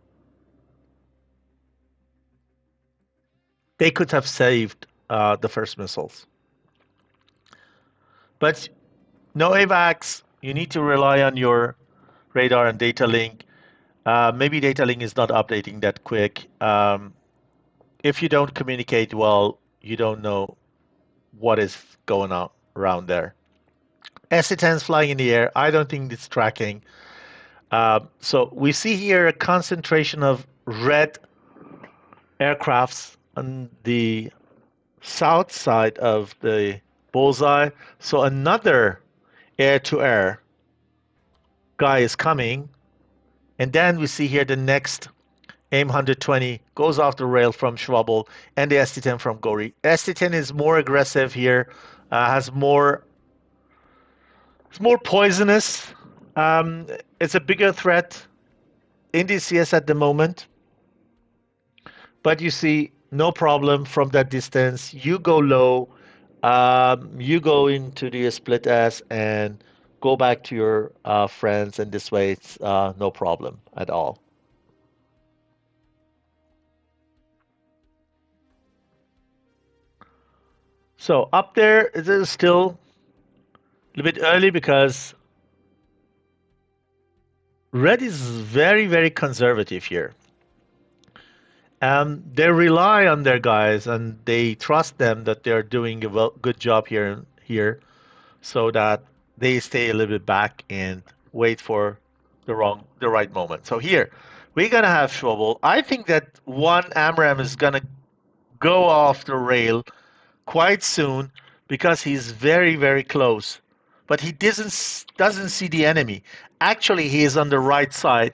They could have saved the first missiles. But no AVAX, you need to rely on your radar and data link. Maybe data link is not updating that quick. If you don't communicate well, you don't know what is going on around there. SC-10s flying in the air. I don't think it's tracking. So we see here a concentration of red aircrafts on the south side of the bullseye. So another air-to-air guy is coming. And then we see here the next AIM 120 goes off the rail from Schwabel, and the ST-10 from Gori. ST-10 is more aggressive here, has more. It's more poisonous. It's a bigger threat in DCS at the moment. But you see, no problem from that distance. You go low, you go into the split S and go back to your friends, and this way it's no problem at all. So up there, it is still a little bit early because red is very, very conservative here. They rely on their guys and they trust them that they're doing a good job here, so that they stay a little bit back and wait for the right moment. So here we're gonna have Schwabel. I think that one AMRAAM is gonna go off the rail quite soon because he's very, very close but he doesn't see the enemy. Actually, he is on the right side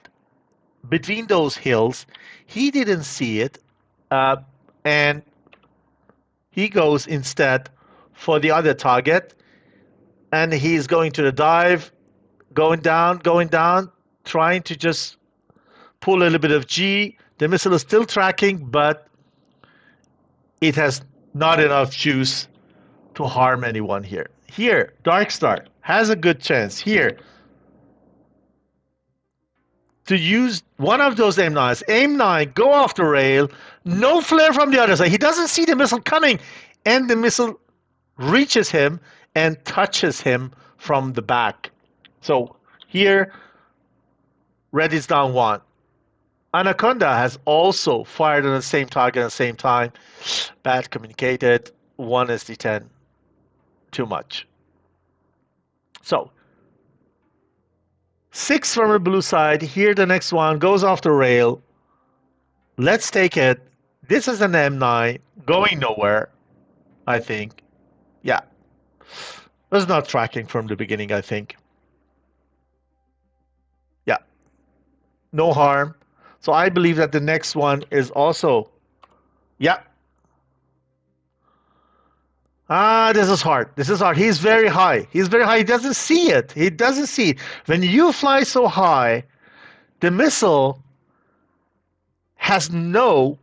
between those hills. He didn't see it, and he goes instead for the other target, and he's going to the dive, going down, trying to just pull a little bit of G. The missile is still tracking, but it has not enough juice to harm anyone here. Here, Dark Star has a good chance here to use one of those AIM-9s. AIM-9, go off the rail, no flare from the other side. He doesn't see the missile coming, and the missile reaches him and touches him from the back. So here, red is down one. Anaconda has also fired on the same target at the same time. Bad communicated. 1 SD10. Too much. So 6 from the blue side. Here the next one goes off the rail. Let's take it. This is an M9 going nowhere, I think. Yeah. It was not tracking from the beginning, I think. Yeah. No harm. So I believe that the next one is also, yeah. This is hard. This is hard. He's very high. He's very high. He doesn't see it. He doesn't see it. When you fly so high, the missile has no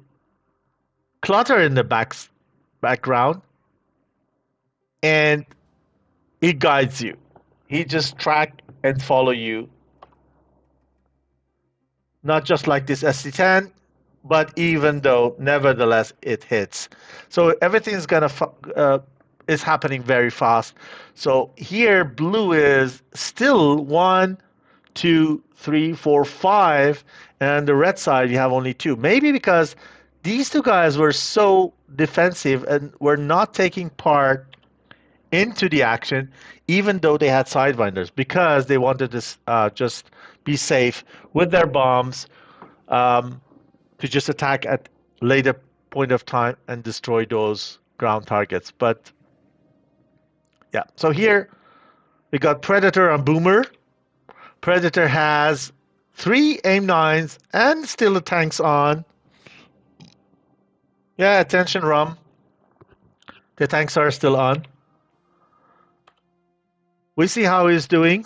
clutter in the background, and it guides you. He just track and follow you. Not just like this SD10, but even though, nevertheless, it hits. So everything is happening very fast. So here, blue is still 1, 2, 3, 4, 5, and the red side you have only 2. Maybe because these two guys were so defensive and were not taking part into the action, even though they had sidewinders, because they wanted to just be safe with their bombs, to just attack at later point of time and destroy those ground targets. But yeah, so here we got Predator and Boomer. Predator has 3 AIM-9s and still the tanks on. Yeah, attention Rum. The tanks are still on. We see how he's doing.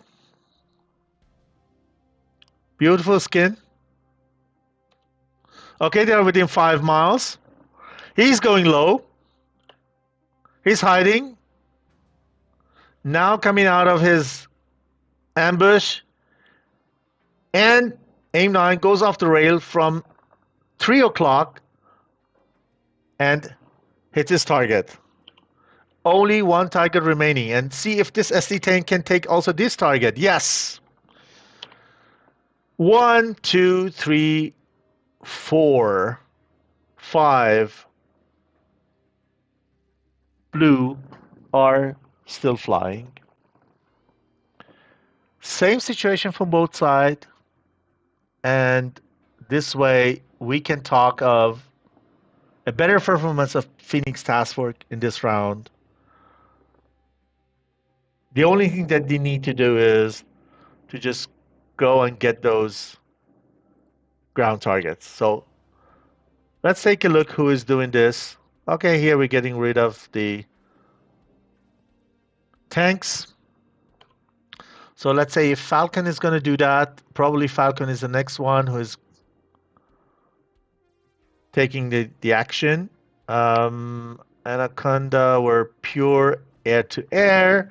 Beautiful skin. Okay, they are within 5 miles. He's going low. He's hiding. Now coming out of his ambush. And AIM-9 goes off the rail from 3 o'clock and hits his target. Only 1 target remaining. And see if this SD-10 can take also this target. Yes. 1, 2, 3, 4, 5 blue are still flying. Same situation from both sides. And this way we can talk of a better performance of Phoenix Task Force in this round. The only thing that they need to do is to just go and get those ground targets. So let's take a look who is doing this. Okay, here we're getting rid of the tanks. So let's say if Falcon is going to do that, probably Falcon is the next one who is taking the action. Anaconda were pure air-to-air.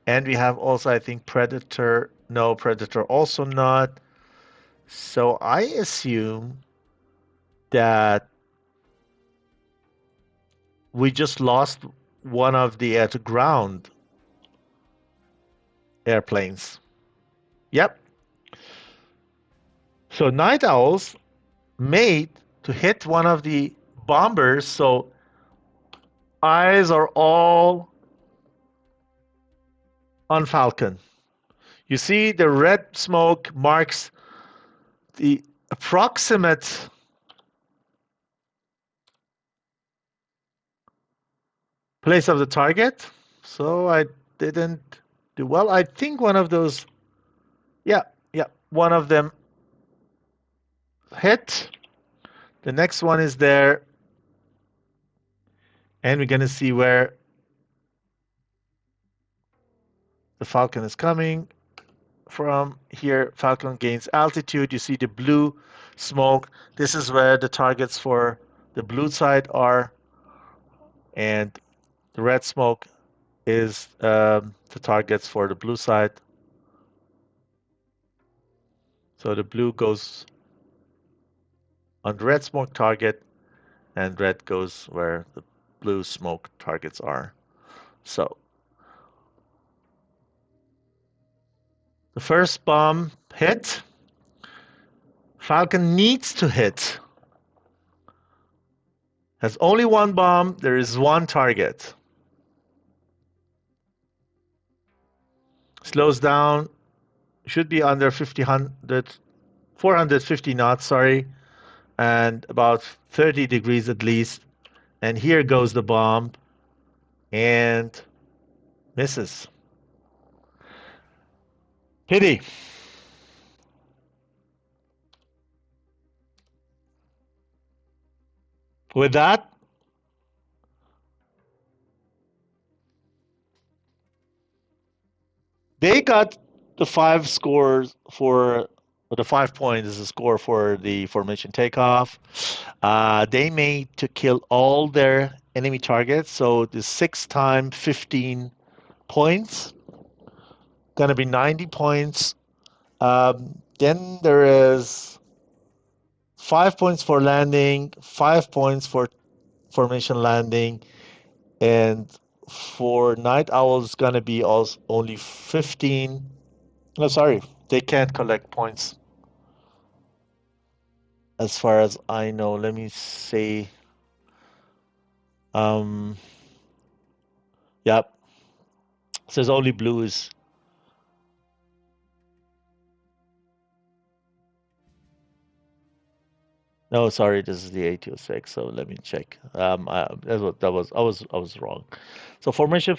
And we have also, I think, Predator. No, Predator also not. So I assume that we just lost one of the air-to-ground airplanes. Yep. So Nightowls made to hit one of the bombers. So eyes are all on Falcon. You see the red smoke marks the approximate place of the target. So I didn't do well. I think one of those, yeah, one of them hit. The next one is there. And we're going to see where the Falcon is coming from. Here, Falcon gains altitude. You see the blue smoke. This is where the targets for the blue side are. And the red smoke is the targets for the blue side. So the blue goes on the red smoke target, and red goes where the blue smoke targets are. So the first bomb hit. Falcon needs to hit. Has only one bomb. There is one target. Slows down. Should be under 450 knots, sorry, and about 30 degrees at least. And here goes the bomb, and misses. Pity. With that, they got the 5 scores for, or the 5 points is the score for the formation takeoff. They made to kill all their enemy targets, so the 6 times 15 points, gonna be 90 points. Then there is 5 points for landing, 5 points for formation landing, and for Nightowls it's gonna be also only 15. No, sorry, they can't collect points as far as I know. Let me see. Yep. Says only blue is. No, sorry, this is the 806. So let me check. That was I was wrong. So formation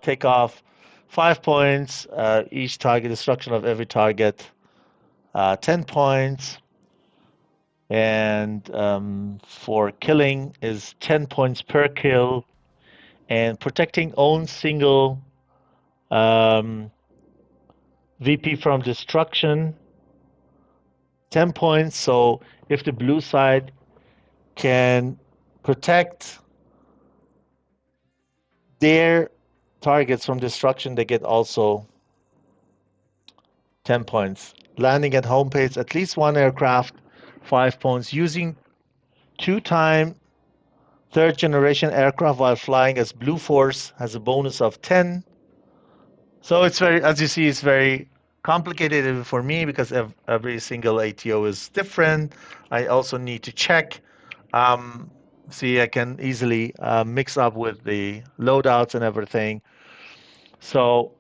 takeoff, 5 points. Each target, destruction of every target, 10 points. And for killing is 10 points per kill. And protecting own single VP from destruction, 10 points. So if the blue side can protect their targets from destruction, they get also 10 points. Landing at home pace, at least one aircraft, 5 points. Using 2-time third generation aircraft while flying as Blue Force has a bonus of 10. So it's very, as you see, it's very complicated for me because every single ATO is different. I also need to check. See, I can easily mix up with the loadouts and everything. So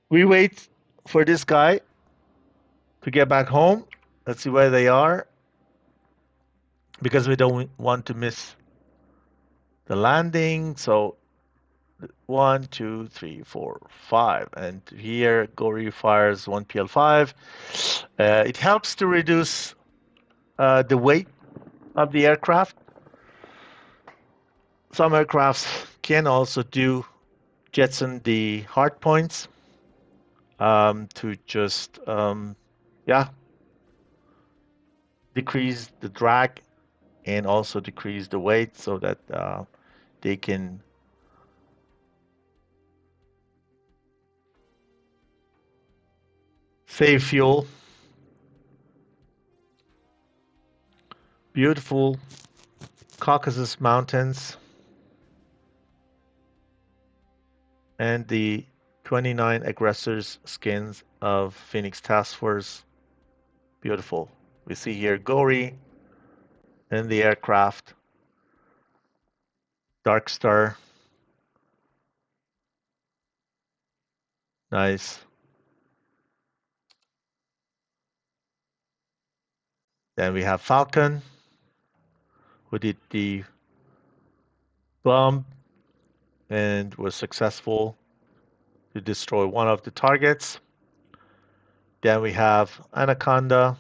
we wait for this guy to get back home. Let's see where they are, because we don't want to miss the landing. So 1, 2, 3, 4, 5, and here Gory fires 1 PL5. It helps to reduce the weight of the aircraft. Some aircrafts can also do jetson the hard points to just decrease the drag and also decrease the weight so that they can save fuel. Beautiful Caucasus Mountains and the 29 aggressors skins of Phoenix Task Force. Beautiful. We see here Gory in the aircraft, Dark Star. Nice. Then we have Falcon, who did the bomb and was successful to destroy one of the targets. Then we have Anaconda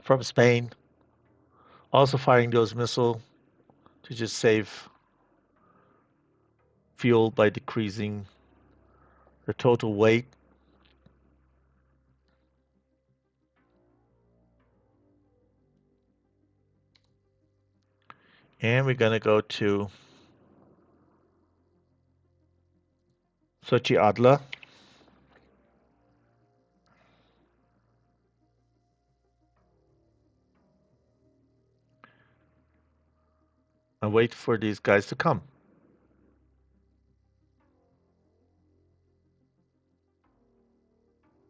from Spain, also firing those missiles to just save fuel by decreasing the total weight. And we're going to go to Sochi Adler. And wait for these guys to come.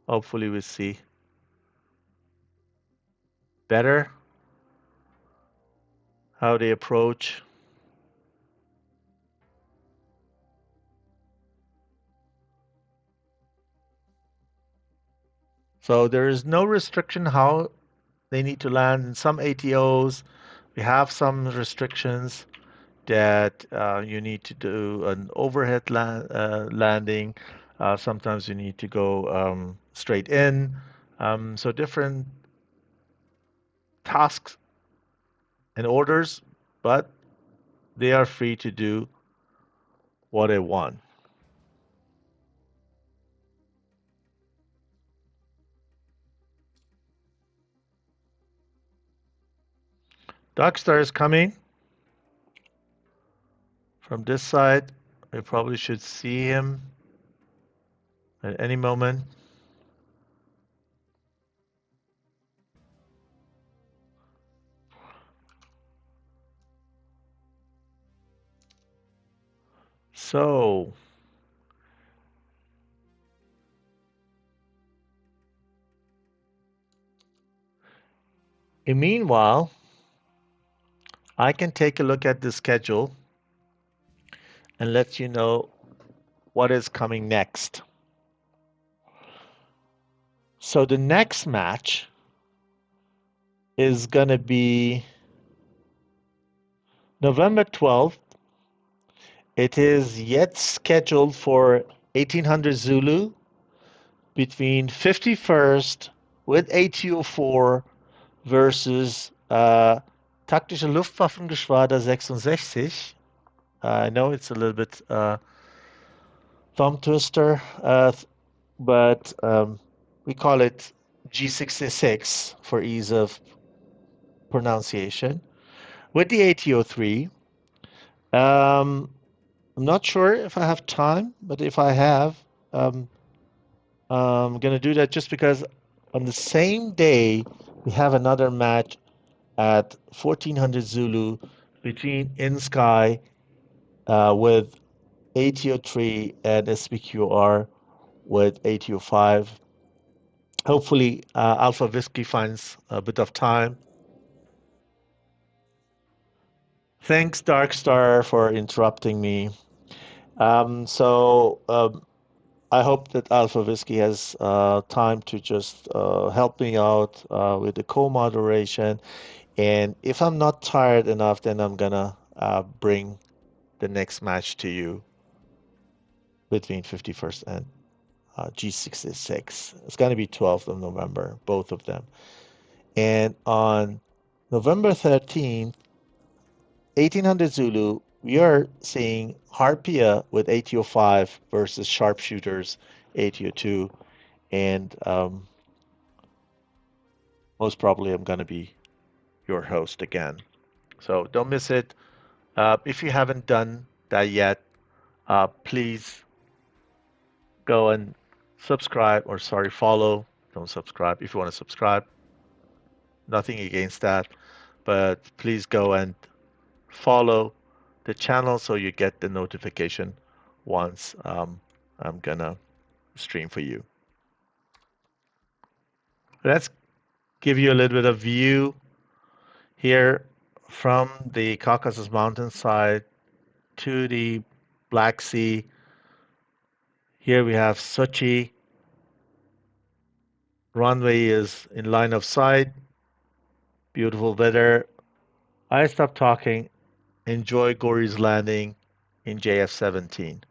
Hopefully we see better how they approach. So there is no restriction how they need to land. In some ATOs, we have some restrictions that you need to do an overhead landing. Sometimes you need to go straight in. So different tasks and orders, but they are free to do what they want. Darkstar is coming from this side. We probably should see him at any moment. So meanwhile, I can take a look at the schedule and let you know what is coming next. So the next match is going to be November 12th. It is yet scheduled for 1800 Zulu between 51st with ATO4 versus Taktische Luftwaffengeschwader 66. I know it's a little bit thumb twister, but we call it G66 for ease of pronunciation. With the ATO3, I'm not sure if I have time, but if I have, I'm going to do that just because on the same day we have another match at 1400 Zulu between InSky with ATO3 and SPQR with ATO5. Hopefully, Alpha Whiskey finds a bit of time. Thanks, Darkstar, for interrupting me. I hope that Alpha Whiskey has time to just help me out with the co-moderation. And if I'm not tired enough, then I'm going to bring the next match to you between 51st and G66. It's going to be 12th of November, both of them. And on November 13th, 1800 Zulu, we are seeing Harpia with ATO5 versus Sharpshooters ATO2. And most probably I'm going to be your host again. So don't miss it. If you haven't done that yet, please go and subscribe, or sorry, follow. Don't subscribe. If you want to subscribe, nothing against that. But please go and follow the channel so you get the notification once I'm gonna stream for you. Let's give you a little bit of view here from the Caucasus mountainside to the Black Sea. Here we have Sochi. Runway is in line of sight. Beautiful weather. I stop talking. Enjoy Gori's landing. in JF-17.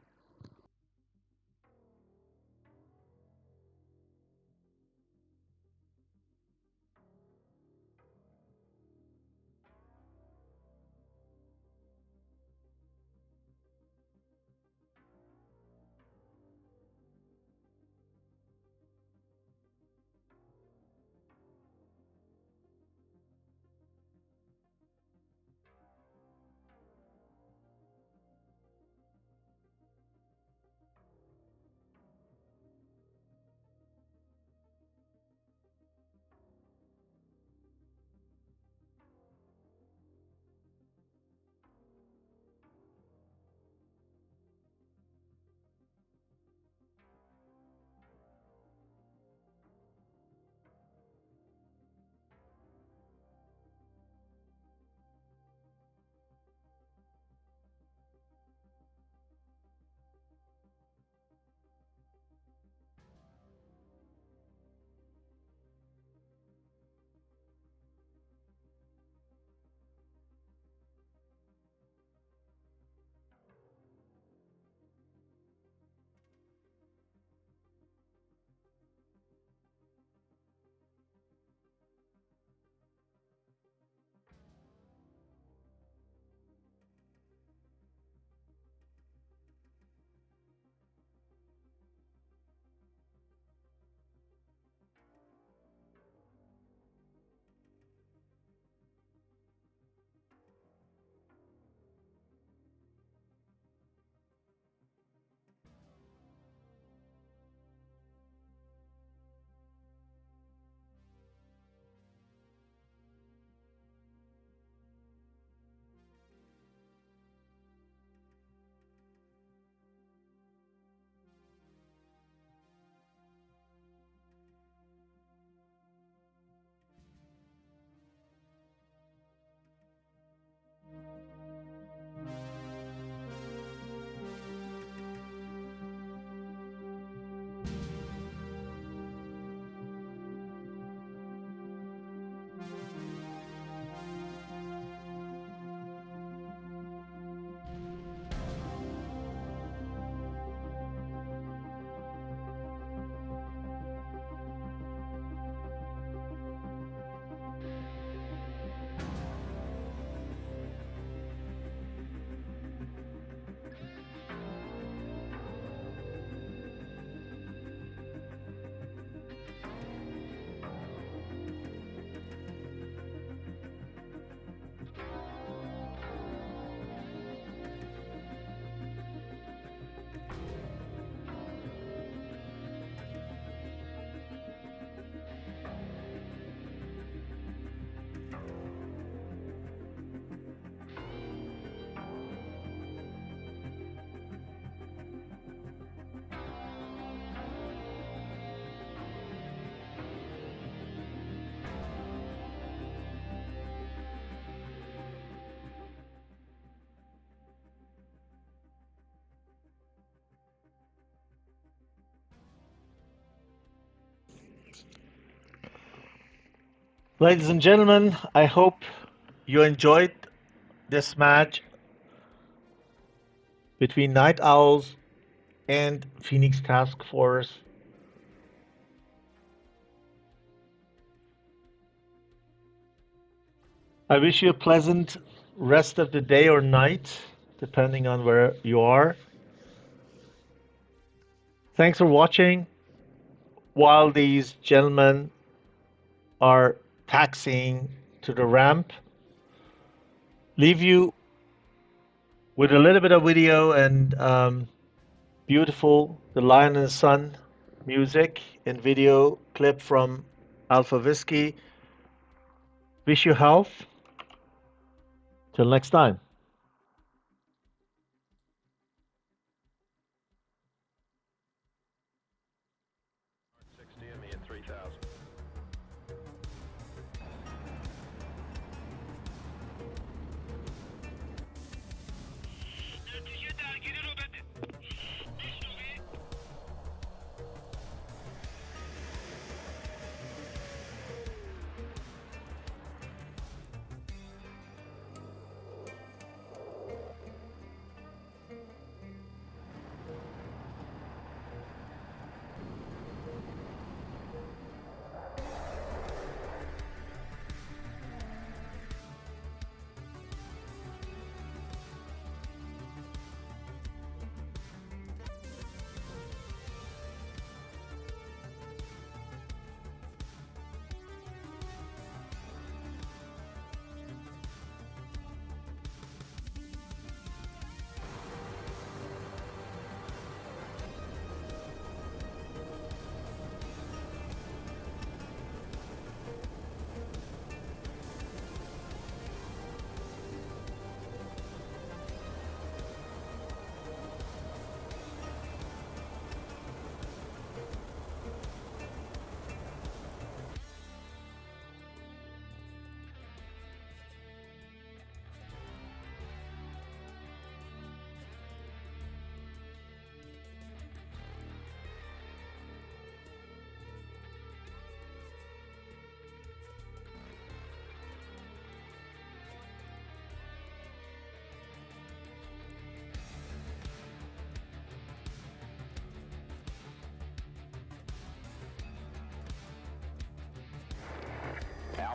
Ladies and gentlemen, I hope you enjoyed this match between Nightowls and Phoenix Task Force. I wish you a pleasant rest of the day or night, depending on where you are. Thanks for watching while these gentlemen are taxiing to the ramp. Leave you with a little bit of video and beautiful The Lion and the Sun music and video clip from Alpha Whiskey. Wish you health. Till next time. 60 and me at 3,000.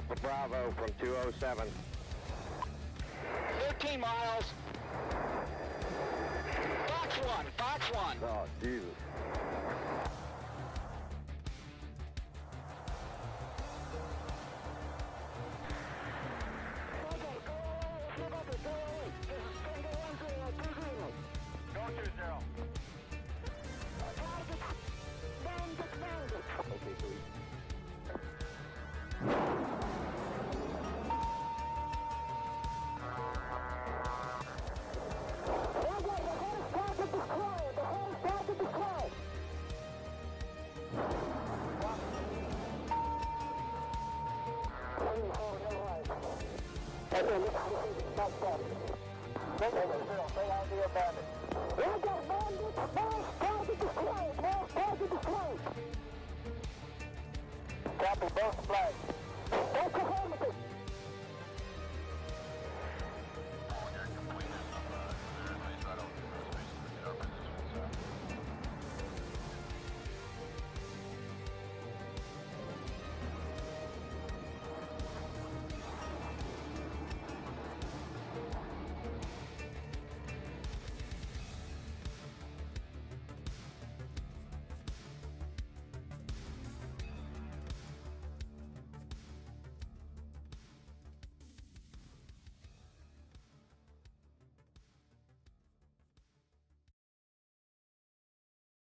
Alpha Bravo from 207. 13 miles. Fox 1, Fox 1. Oh, Jesus. Go 20. Okay, sweet. Stay out of the